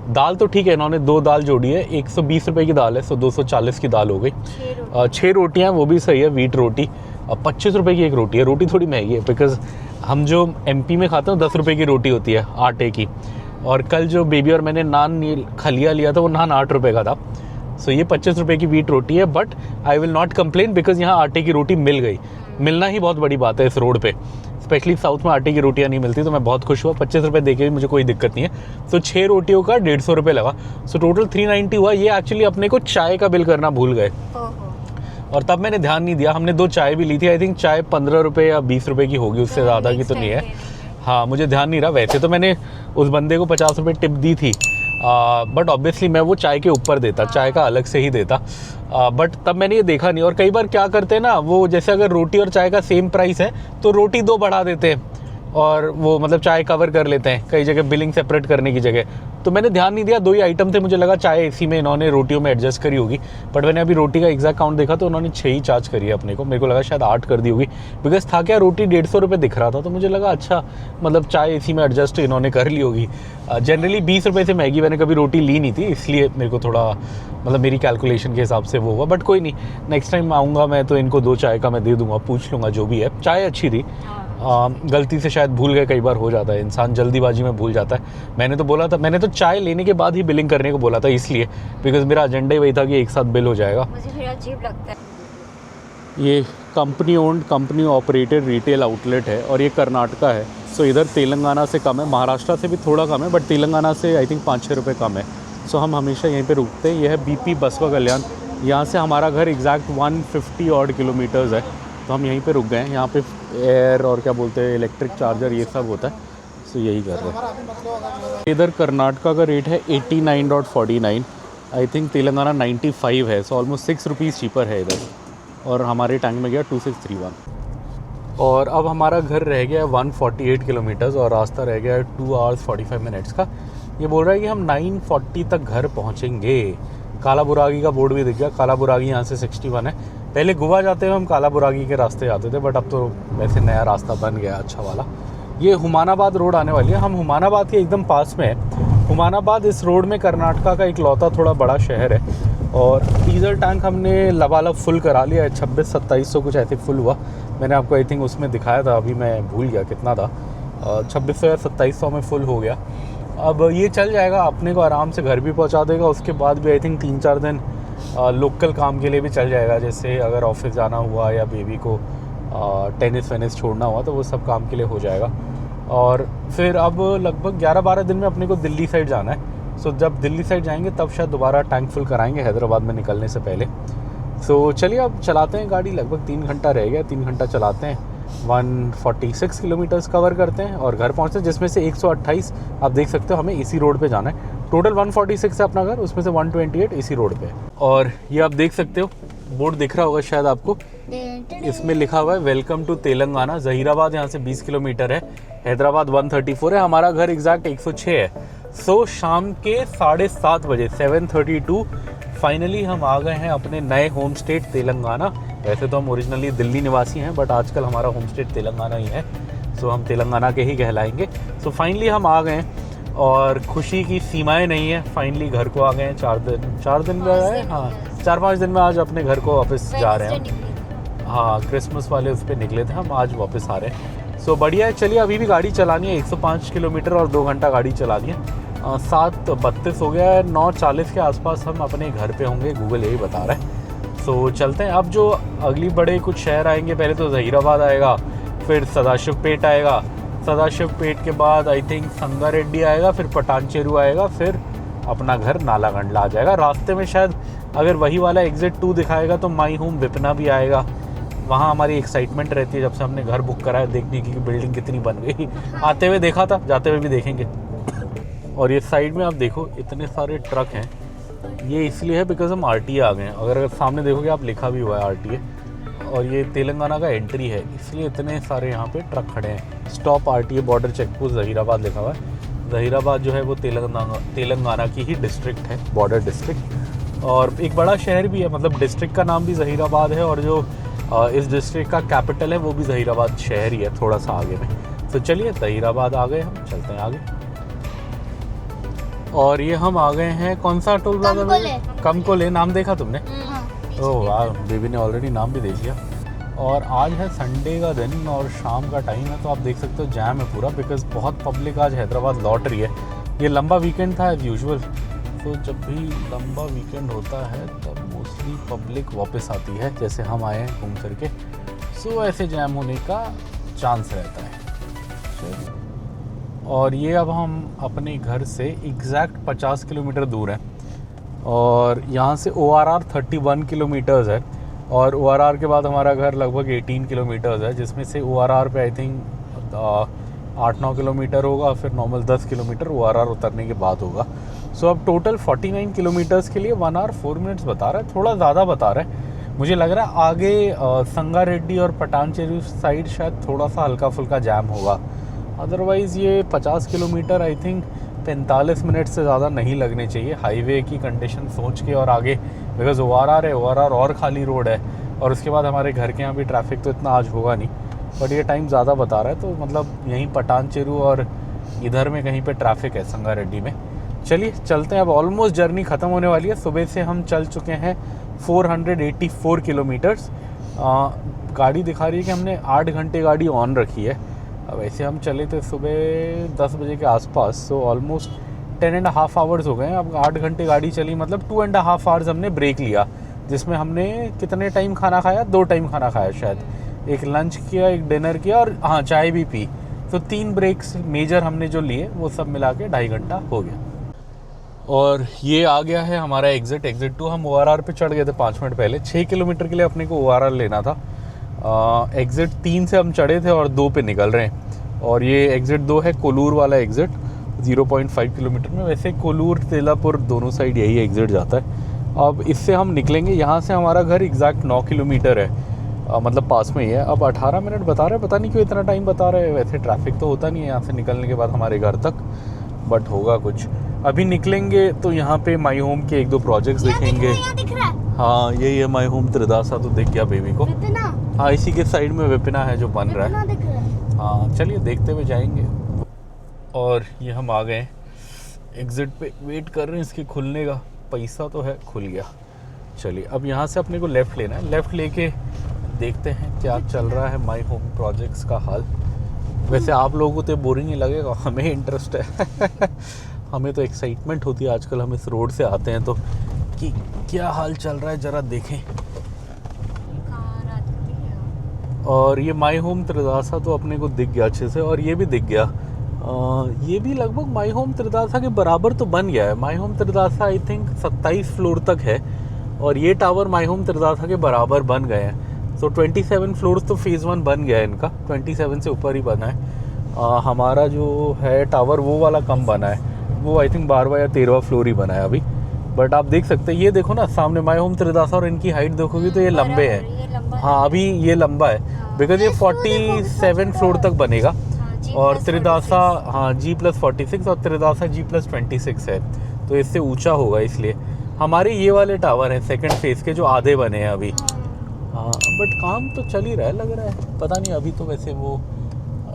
दाल तो ठीक है, इन्होंने 2 दाल जोड़ी है। 120 रुपये की दाल है, सो 240 की दाल हो गई। 6 रोटियाँ, वो भी सही है। वीट रोटी 25 रुपये की एक रोटी है। रोटी थोड़ी महंगी है, बिकॉज हम जो MP में खाते हैं 10 रुपये की रोटी होती है आटे की। और कल जो बेबी और मैंने नान खलिया लिया था, वो नान 8 रुपये का था। सो ये 25 रुपये की वीट रोटी है। But I will not complain, because यहाँ आटे की रोटी मिल गई। मिलना ही बहुत बड़ी बात है इस रोड पे, स्पेशली साउथ में आटे की रोटियाँ नहीं मिलती, तो मैं बहुत खुश हुआ। 25 रुपये देके भी मुझे कोई दिक्कत नहीं है। तो 6 रोटियों का 150 रुपये लगा, सो टोटल 390 हुआ। ये एक्चुअली अपने को चाय का बिल करना भूल गए और तब मैंने ध्यान नहीं दिया। हमने 2 चाय भी ली थी, आई थिंक चाय 15 रुपये या 20 रुपये की होगी, उससे ज़्यादा की तो नहीं है। हाँ, मुझे ध्यान नहीं रहा। वैसे तो मैंने उस बंदे को 50 रुपये टिप दी थी, बट ऑब्वियसली मैं वो चाय के ऊपर देता, चाय का अलग से ही देता। बट तब मैंने ये देखा नहीं। और कई बार क्या करते हैं ना, वो जैसे अगर रोटी और चाय का सेम प्राइस है तो रोटी 2 बढ़ा देते हैं और वो मतलब चाय कवर कर लेते हैं कई जगह बिलिंग सेपरेट करने की जगह। तो मैंने ध्यान नहीं दिया, 2 ही आइटम थे, मुझे लगा चाय इसी में इन्होंने रोटियों में एडजस्ट करी होगी। बट मैंने अभी रोटी का एग्जैक्ट काउंट देखा तो उन्होंने 6 ही चार्ज करी है अपने को। मेरे को लगा शायद 8 कर दी होगी, बिकॉज था क्या, रोटी 150 रुपये दिख रहा था, तो मुझे लगा अच्छा मतलब चाय इसी में एडजस्ट इन्होंने कर ली होगी। जनरली 20 रुपये से महंगी मैंने कभी रोटी ली नहीं थी, इसलिए मेरे को थोड़ा मतलब मेरी कैलकुलेशन के हिसाब से वो हुआ। बट कोई नहीं, नेक्स्ट टाइम आऊँगा मैं तो इनको 2 चाय का मैं दे दूँगा, पूछ लूँगा जो भी है। चाय अच्छी थी। गलती से शायद भूल गए, कई बार हो जाता है, इंसान जल्दीबाजी में भूल जाता है। मैंने तो बोला था, मैंने तो चाय लेने के बाद ही बिलिंग करने को बोला था, इसलिए बिकॉज मेरा एजेंडा ही वही था कि एक साथ बिल हो जाएगा। मुझे फिर अजीब लगता है। ये company owned company operated retail outlet है और ये कर्नाटका है। सो इधर तेलंगाना से कम है, महाराष्ट्र से भी थोड़ा कम है, बट तेलंगाना से आई थिंक 5-6 रुपये कम है। सो हम हमेशा यहीं पे रुकते हैं। यह है BP बसवा कल्याण। यहाँ से हमारा घर एग्जैक्ट 150 ऑड किलोमीटर्स है, तो हम यहीं पे रुक गए हैं। यहाँ पे एयर और क्या बोलते हैं इलेक्ट्रिक चार्जर ये सब होता है, सो यही कर रहे हैं। इधर कर्नाटका का रेट है 89.49, आई थिंक तेलंगाना 95 है, सो ऑलमोस्ट 6 रुपीज़ चीपर है इधर। और हमारे टैंक में गया 2631। और अब हमारा घर रह गया है 148 किलोमीटर्स और रास्ता रह गया है 2 आवर्स 45 मिनट्स का। ये बोल रहा है कि हम 9:40 तक घर पहुँचेंगे। कालाबुरागी का बोर्ड भी दिख गया। कालाबुरागी यहाँ से 61 है। पहले गोवा जाते हुए हम कालाबुरागी के रास्ते आते थे, बट अब तो वैसे नया रास्ता बन गया अच्छा वाला। ये हुमानाबाद रोड आने वाली है। हम हुमानाबाद के एकदम पास में है। हुमानाबाद इस रोड में कर्नाटका का इकलौता थोड़ा बड़ा शहर है। और डीजल टैंक हमने लबालब फुल करा लिया है, 2600-2700 कुछ ऐसे फुल हुआ। मैंने आपको आई थिंक उसमें दिखाया था, अभी मैं भूल गया कितना था, 2600 या 2700 में फुल हो गया। अब ये चल जाएगा, अपने को आराम से घर भी पहुंचा देगा। उसके बाद भी आई थिंक 3-4 दिन लोकल काम के लिए भी चल जाएगा, जैसे अगर ऑफिस जाना हुआ या बेबी को टेनिस वेनिस छोड़ना हुआ तो वो सब काम के लिए हो जाएगा। और फिर अब लगभग 11-12 दिन में अपने को दिल्ली साइड जाना है। सो जब दिल्ली साइड जाएंगे तब शायद दोबारा टैंक फुल कराएंगे हैदराबाद में निकलने से पहले। सो चलिए अब चलाते हैं गाड़ी। लगभग 3 घंटा रह गया, 3 घंटा चलाते हैं, 146 किलोमीटर्स कवर करते हैं और घर पहुंचते हैं, जिसमें से 128 आप देख सकते हो हमें इसी रोड पे जाना है। टोटल 146 है अपना घर, उसमें से 128 इसी रोड पे है। और ये आप देख सकते हो, बोर्ड दिख रहा होगा शायद आपको, इसमें लिखा हुआ है वेलकम टू तेलंगाना। जहीराबाद यहाँ से 20 किलोमीटर है, हैदराबाद 134 है, हमारा घर एग्जैक्ट 106 है। सो शाम के 7:30 बजे 7:32 फाइनली हम आ गए हैं अपने नए होम स्टेट तेलंगाना। वैसे तो हम ओरिजिनली दिल्ली निवासी हैं, बट आजकल हमारा होम स्टेट तेलंगाना ही है, सो हम तेलंगाना के ही कहलाएंगे। सो फाइनली हम आ गए हैं और खुशी की सीमाएं नहीं है, फाइनली घर को आ गए हैं। 4 दिन गए, हाँ 4-5 दिन में आज अपने घर को वापस जा रहे हैं। हाँ, क्रिसमस वाले उस पर निकले थे हम, आज वापस आ रहे हैं। सो बढ़िया है। चलिए, अभी भी गाड़ी चलानी है, 105 किलोमीटर और 2 घंटा गाड़ी चलानी है। 7:32 हो गया है, 9:40 के आसपास हम अपने घर पे होंगे, गूगल यही बता रहा है। सो चलते हैं। अब जो अगली बड़े कुछ शहर आएंगे, पहले तो जहीराबाद आएगा, फिर सदाशिवपेट आएगा, सदाशिवपेट के बाद आई थिंक संगारेड्डी आएगा, फिर पटानचेरू आएगा, फिर अपना घर नालागंडला आ जाएगा। रास्ते में शायद अगर वही वाला एग्जिट 2 दिखाएगा तो माई होम विपना भी आएगा। वहाँ हमारी एक्साइटमेंट रहती है जब से हमने घर बुक करा है, देखने की कि बिल्डिंग कितनी बन गई। आते हुए देखा था, जाते हुए भी देखेंगे। और ये साइड में आप देखो इतने सारे ट्रक हैं, ये इसलिए है बिकॉज हम RTA आ गए हैं। अगर सामने देखोगे आप, लिखा भी हुआ है RTA, और ये तेलंगाना का एंट्री है, इसलिए इतने सारे यहाँ पे ट्रक खड़े हैं। Stop RTA border checkpost Zaheerabad लिखा हुआ है। जहीराबाद जो है वो तेलंगाना की ही डिस्ट्रिक्ट है, बॉर्डर डिस्ट्रिक्ट, और एक बड़ा शहर भी है, मतलब डिस्ट्रिक्ट का नाम भी जहीराबाद है, और जो इस डिस्ट्रिक्ट का कैपिटल है वो भी जहीराबाद शहर ही है, थोड़ा सा आगे में। तो चलिए, जहीराबाद आ गए हम, चलते हैं आगे। और ये हम आ गए हैं, कौन सा टोल प्लाजा में? कमकोले। नाम देखा तुमने? ओह वाह, बेबी ने ऑलरेडी नाम भी देख लिया। और आज है संडे का दिन और शाम का टाइम है, तो आप देख सकते हो जैम है पूरा, बिकॉज बहुत पब्लिक आज हैदराबाद लौट रही है। ये लंबा वीकेंड था एज यूजुअल, तो जब भी लंबा वीकेंड होता है तब मोस्टली पब्लिक वापस आती है, जैसे हम आए हैं घूम करके। सो ऐसे जैम होने का चांस रहता है। और ये अब हम अपने घर से एग्जैक्ट 50 किलोमीटर दूर हैं, और यहाँ से ORR 31 किलोमीटर्स है, और ORR के बाद हमारा घर लगभग 18 किलोमीटर्स है, जिसमें से ORR पे आई थिंक 8-9 किलोमीटर होगा, फिर नॉर्मल 10 किलोमीटर ORR उतरने के बाद होगा। सो अब टोटल 49 किलोमीटर्स के लिए 1 hour 4 minutes बता रहा है, थोड़ा ज़्यादा बता रहा है। मुझे लग रहा है आगे संगारेड्डी और पटानचेरू साइड शायद थोड़ा सा हल्का फुल्का जैम होगा, अदरवाइज़ ये 50 किलोमीटर आई थिंक 45 मिनट से ज़्यादा नहीं लगने चाहिए, हाईवे की कंडीशन सोच के। और आगे बिकॉज ORR है, ORR और खाली रोड है, और उसके बाद हमारे घर के यहाँ भी ट्रैफिक तो इतना आज होगा नहीं, बट ये टाइम ज़्यादा बता रहा है, तो मतलब यहीं पटानचेरू और इधर में कहीं पे ट्रैफिक है संगारेड्डी में। चलिए चलते हैं, अब ऑलमोस्ट जर्नी ख़त्म होने वाली है। सुबह से हम चल चुके हैं 484 किलोमीटर्स। गाड़ी दिखा रही है कि हमने 8 घंटे गाड़ी ऑन रखी है। अब ऐसे हम चले थे सुबह 10 बजे के आसपास, सो ऑलमोस्ट 10.5 आवर्स हो गए हैं। अब 8 घंटे गाड़ी चली, मतलब 2.5 आवर्स हमने ब्रेक लिया, जिसमें हमने कितने टाइम खाना खाया? 2 टाइम खाना खाया शायद, एक लंच किया, एक डिनर किया, और हाँ चाय भी पी। तो 3 ब्रेक्स मेजर हमने जो लिए वो सब मिला के 2.5 घंटा हो गया। और ये आ गया है हमारा एग्जिट 2। हम ORR पे चढ़ गए थे 5 मिनट पहले। 6 किलोमीटर के लिए अपने को ORR लेना था। एग्ज़िट 3 से हम चढ़े थे और 2 पे निकल रहे हैं। और ये एग्ज़िट 2 है कोलूर वाला एग्ज़िट, 0.5 किलोमीटर में। वैसे कोलूर तेलापुर दोनों साइड यही एग्ज़िट जाता है। अब इससे हम निकलेंगे, यहाँ से हमारा घर एग्जैक्ट 9 किलोमीटर है, मतलब पास में ही है। अब 18 मिनट बता रहे हैं, पता नहीं क्यों इतना टाइम बता रहे हैं। वैसे ट्रैफिक तो होता नहीं है यहाँ से निकलने के बाद हमारे घर तक, बट होगा कुछ। अभी निकलेंगे तो यहाँ पे माई होम के 1-2 प्रोजेक्ट्स दिखेंगे। हाँ यही है माई होम त्रिदासा, तो दिख गया बेबी को। हाँ इसी के साइड में विपिना है जो बन रहा है। हाँ चलिए देखते हुए जाएंगे। और ये हम आ गए एग्जिट पे, वेट कर रहे हैं इसके खुलने का। पैसा तो है, खुल गया। चलिए अब यहाँ से अपने को लेफ़्ट लेना है, लेफ़्ट लेके देखते हैं क्या चल रहा है माई होम प्रोजेक्ट्स का हाल। वैसे आप लोगों को तो बोरिंग ही लगेगा, हमें इंटरेस्ट है हमें तो एक्साइटमेंट होती है आजकल, हम इस रोड से आते हैं तो कि क्या हाल चल रहा है ज़रा देखें। और ये माई होम त्रिदासा तो अपने को दिख गया अच्छे से, और ये भी दिख गया। ये भी लगभग माई होम त्रिदासा के बराबर तो बन गया है। My home Tridasa I think 27 floor तक है, और ये टावर माई होम त्रिदासा के बराबर बन गए हैं। तो 27 फ्लोर्स तो फेज़ 1 बन गया है इनका, 27 से ऊपर ही बना है। हमारा जो है टावर वो वाला कम बना है, वो आई थिंक 12वां या 13वां फ्लोर ही बना है अभी, बट आप देख सकते हैं, ये देखो ना सामने माई होम त्रिदासा, और इनकी हाइट देखोगे तो ये लंबे हैं। हाँ अभी ये लंबा है बिकॉज ये 47 फ्लोर तक बनेगा। और त्रिदासा हाँ G+46 और त्रिदासा G+26 है, तो इससे ऊंचा होगा, इसलिए हमारे ये वाले टावर हैं सेकंड फेज के जो आधे बने हैं अभी। हाँ बट काम तो चल ही रहा है लग रहा है, पता नहीं अभी तो वैसे वो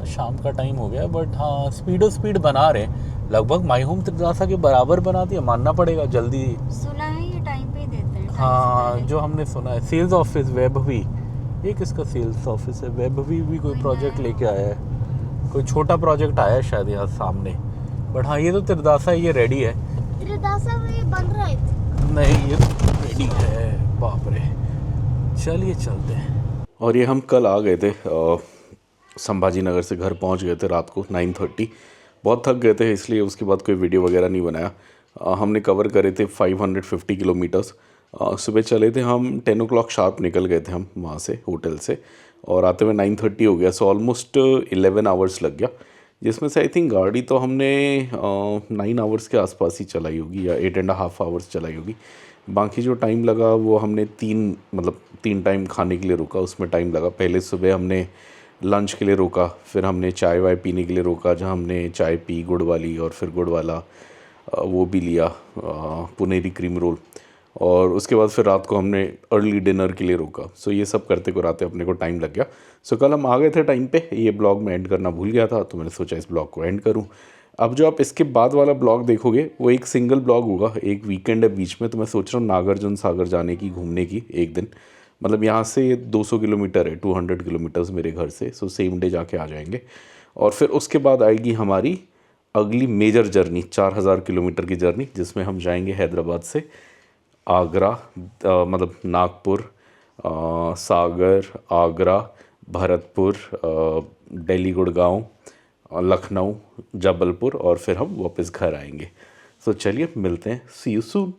शाम का टाइम हो गया, बट हाँ स्पीड बना रहे हैं, लगभग माई होम त्रिदासा के बराबर बना दिया, मानना पड़ेगा जल्दी। सुना है ये टाइम पे ही देते हैं। हाँ जो हमने सुना है, सेल्स ऑफिस वैभवी, ये किसका सेल्स ऑफिस है, वैभवी भी कोई प्रोजेक्ट लेके आया है, कोई छोटा प्रोजेक्ट आया है शायद यहाँ सामने। बट हाँ ये तो त्रिदासा, ये रेडी है। त्रिदासा में बन रहा है नहीं ये तो रेडी है, बाप रे। चलिए चलते हैं। और ये हम कल आ गए थे संभाजी नगर से, घर पहुंच गए थे रात को 9:30। बहुत थक गए थे इसलिए उसके बाद कोई वीडियो वगैरह नहीं बनाया। हमने कवर करे थे 550 किलोमीटर्स। सुबह चले थे हम 10 o'clock शार्प निकल गए थे हम वहाँ से होटल से, और आते हुए 9:30 हो गया। सो ऑलमोस्ट 11 आवर्स लग गया, जिसमें से आई थिंक गाड़ी तो हमने 9 आवर्स के आसपास ही चलाई होगी या 8.5 आवर्स चलाई होगी। बाकी जो टाइम लगा वो हमने 3 टाइम खाने के लिए रुका, उसमें टाइम लगा। पहले सुबह हमने लंच के लिए रोका, फिर हमने चाय वाय पीने के लिए रोका, जहाँ हमने चाय पी गुड़ वाली, और फिर गुड़ वाला वो भी लिया पुनेरी क्रीम रोल, और उसके बाद फिर रात को हमने अर्ली डिनर के लिए रोका। सो ये सब करते कराते अपने को टाइम लग गया। सो कल हम आ गए थे टाइम पे। ये ब्लॉग मैं एंड करना भूल गया था, तो मैंने सोचा इस ब्लॉग को एंड करूँ। अब जो आप इसके बाद वाला ब्लॉग देखोगे वो एक सिंगल ब्लॉग होगा, एक वीकेंड है बीच में, तो मैं सोच रहा हूँ नागार्जुन सागर जाने की, घूमने की एक दिन। मतलब यहाँ से 200 किलोमीटर है, 200 किलोमीटर्स मेरे घर से। सो सेम डे जाके आ जाएंगे, और फिर उसके बाद आएगी हमारी अगली मेजर जर्नी, 4000 किलोमीटर की जर्नी, जिसमें हम जाएंगे हैदराबाद से आगरा, मतलब नागपुर, सागर, आगरा, भरतपुर, दिल्ली, गुड़गांव, लखनऊ, जबलपुर, और फिर हम वापस घर आएंगे। सो चलिए मिलते हैं, सी यू सून।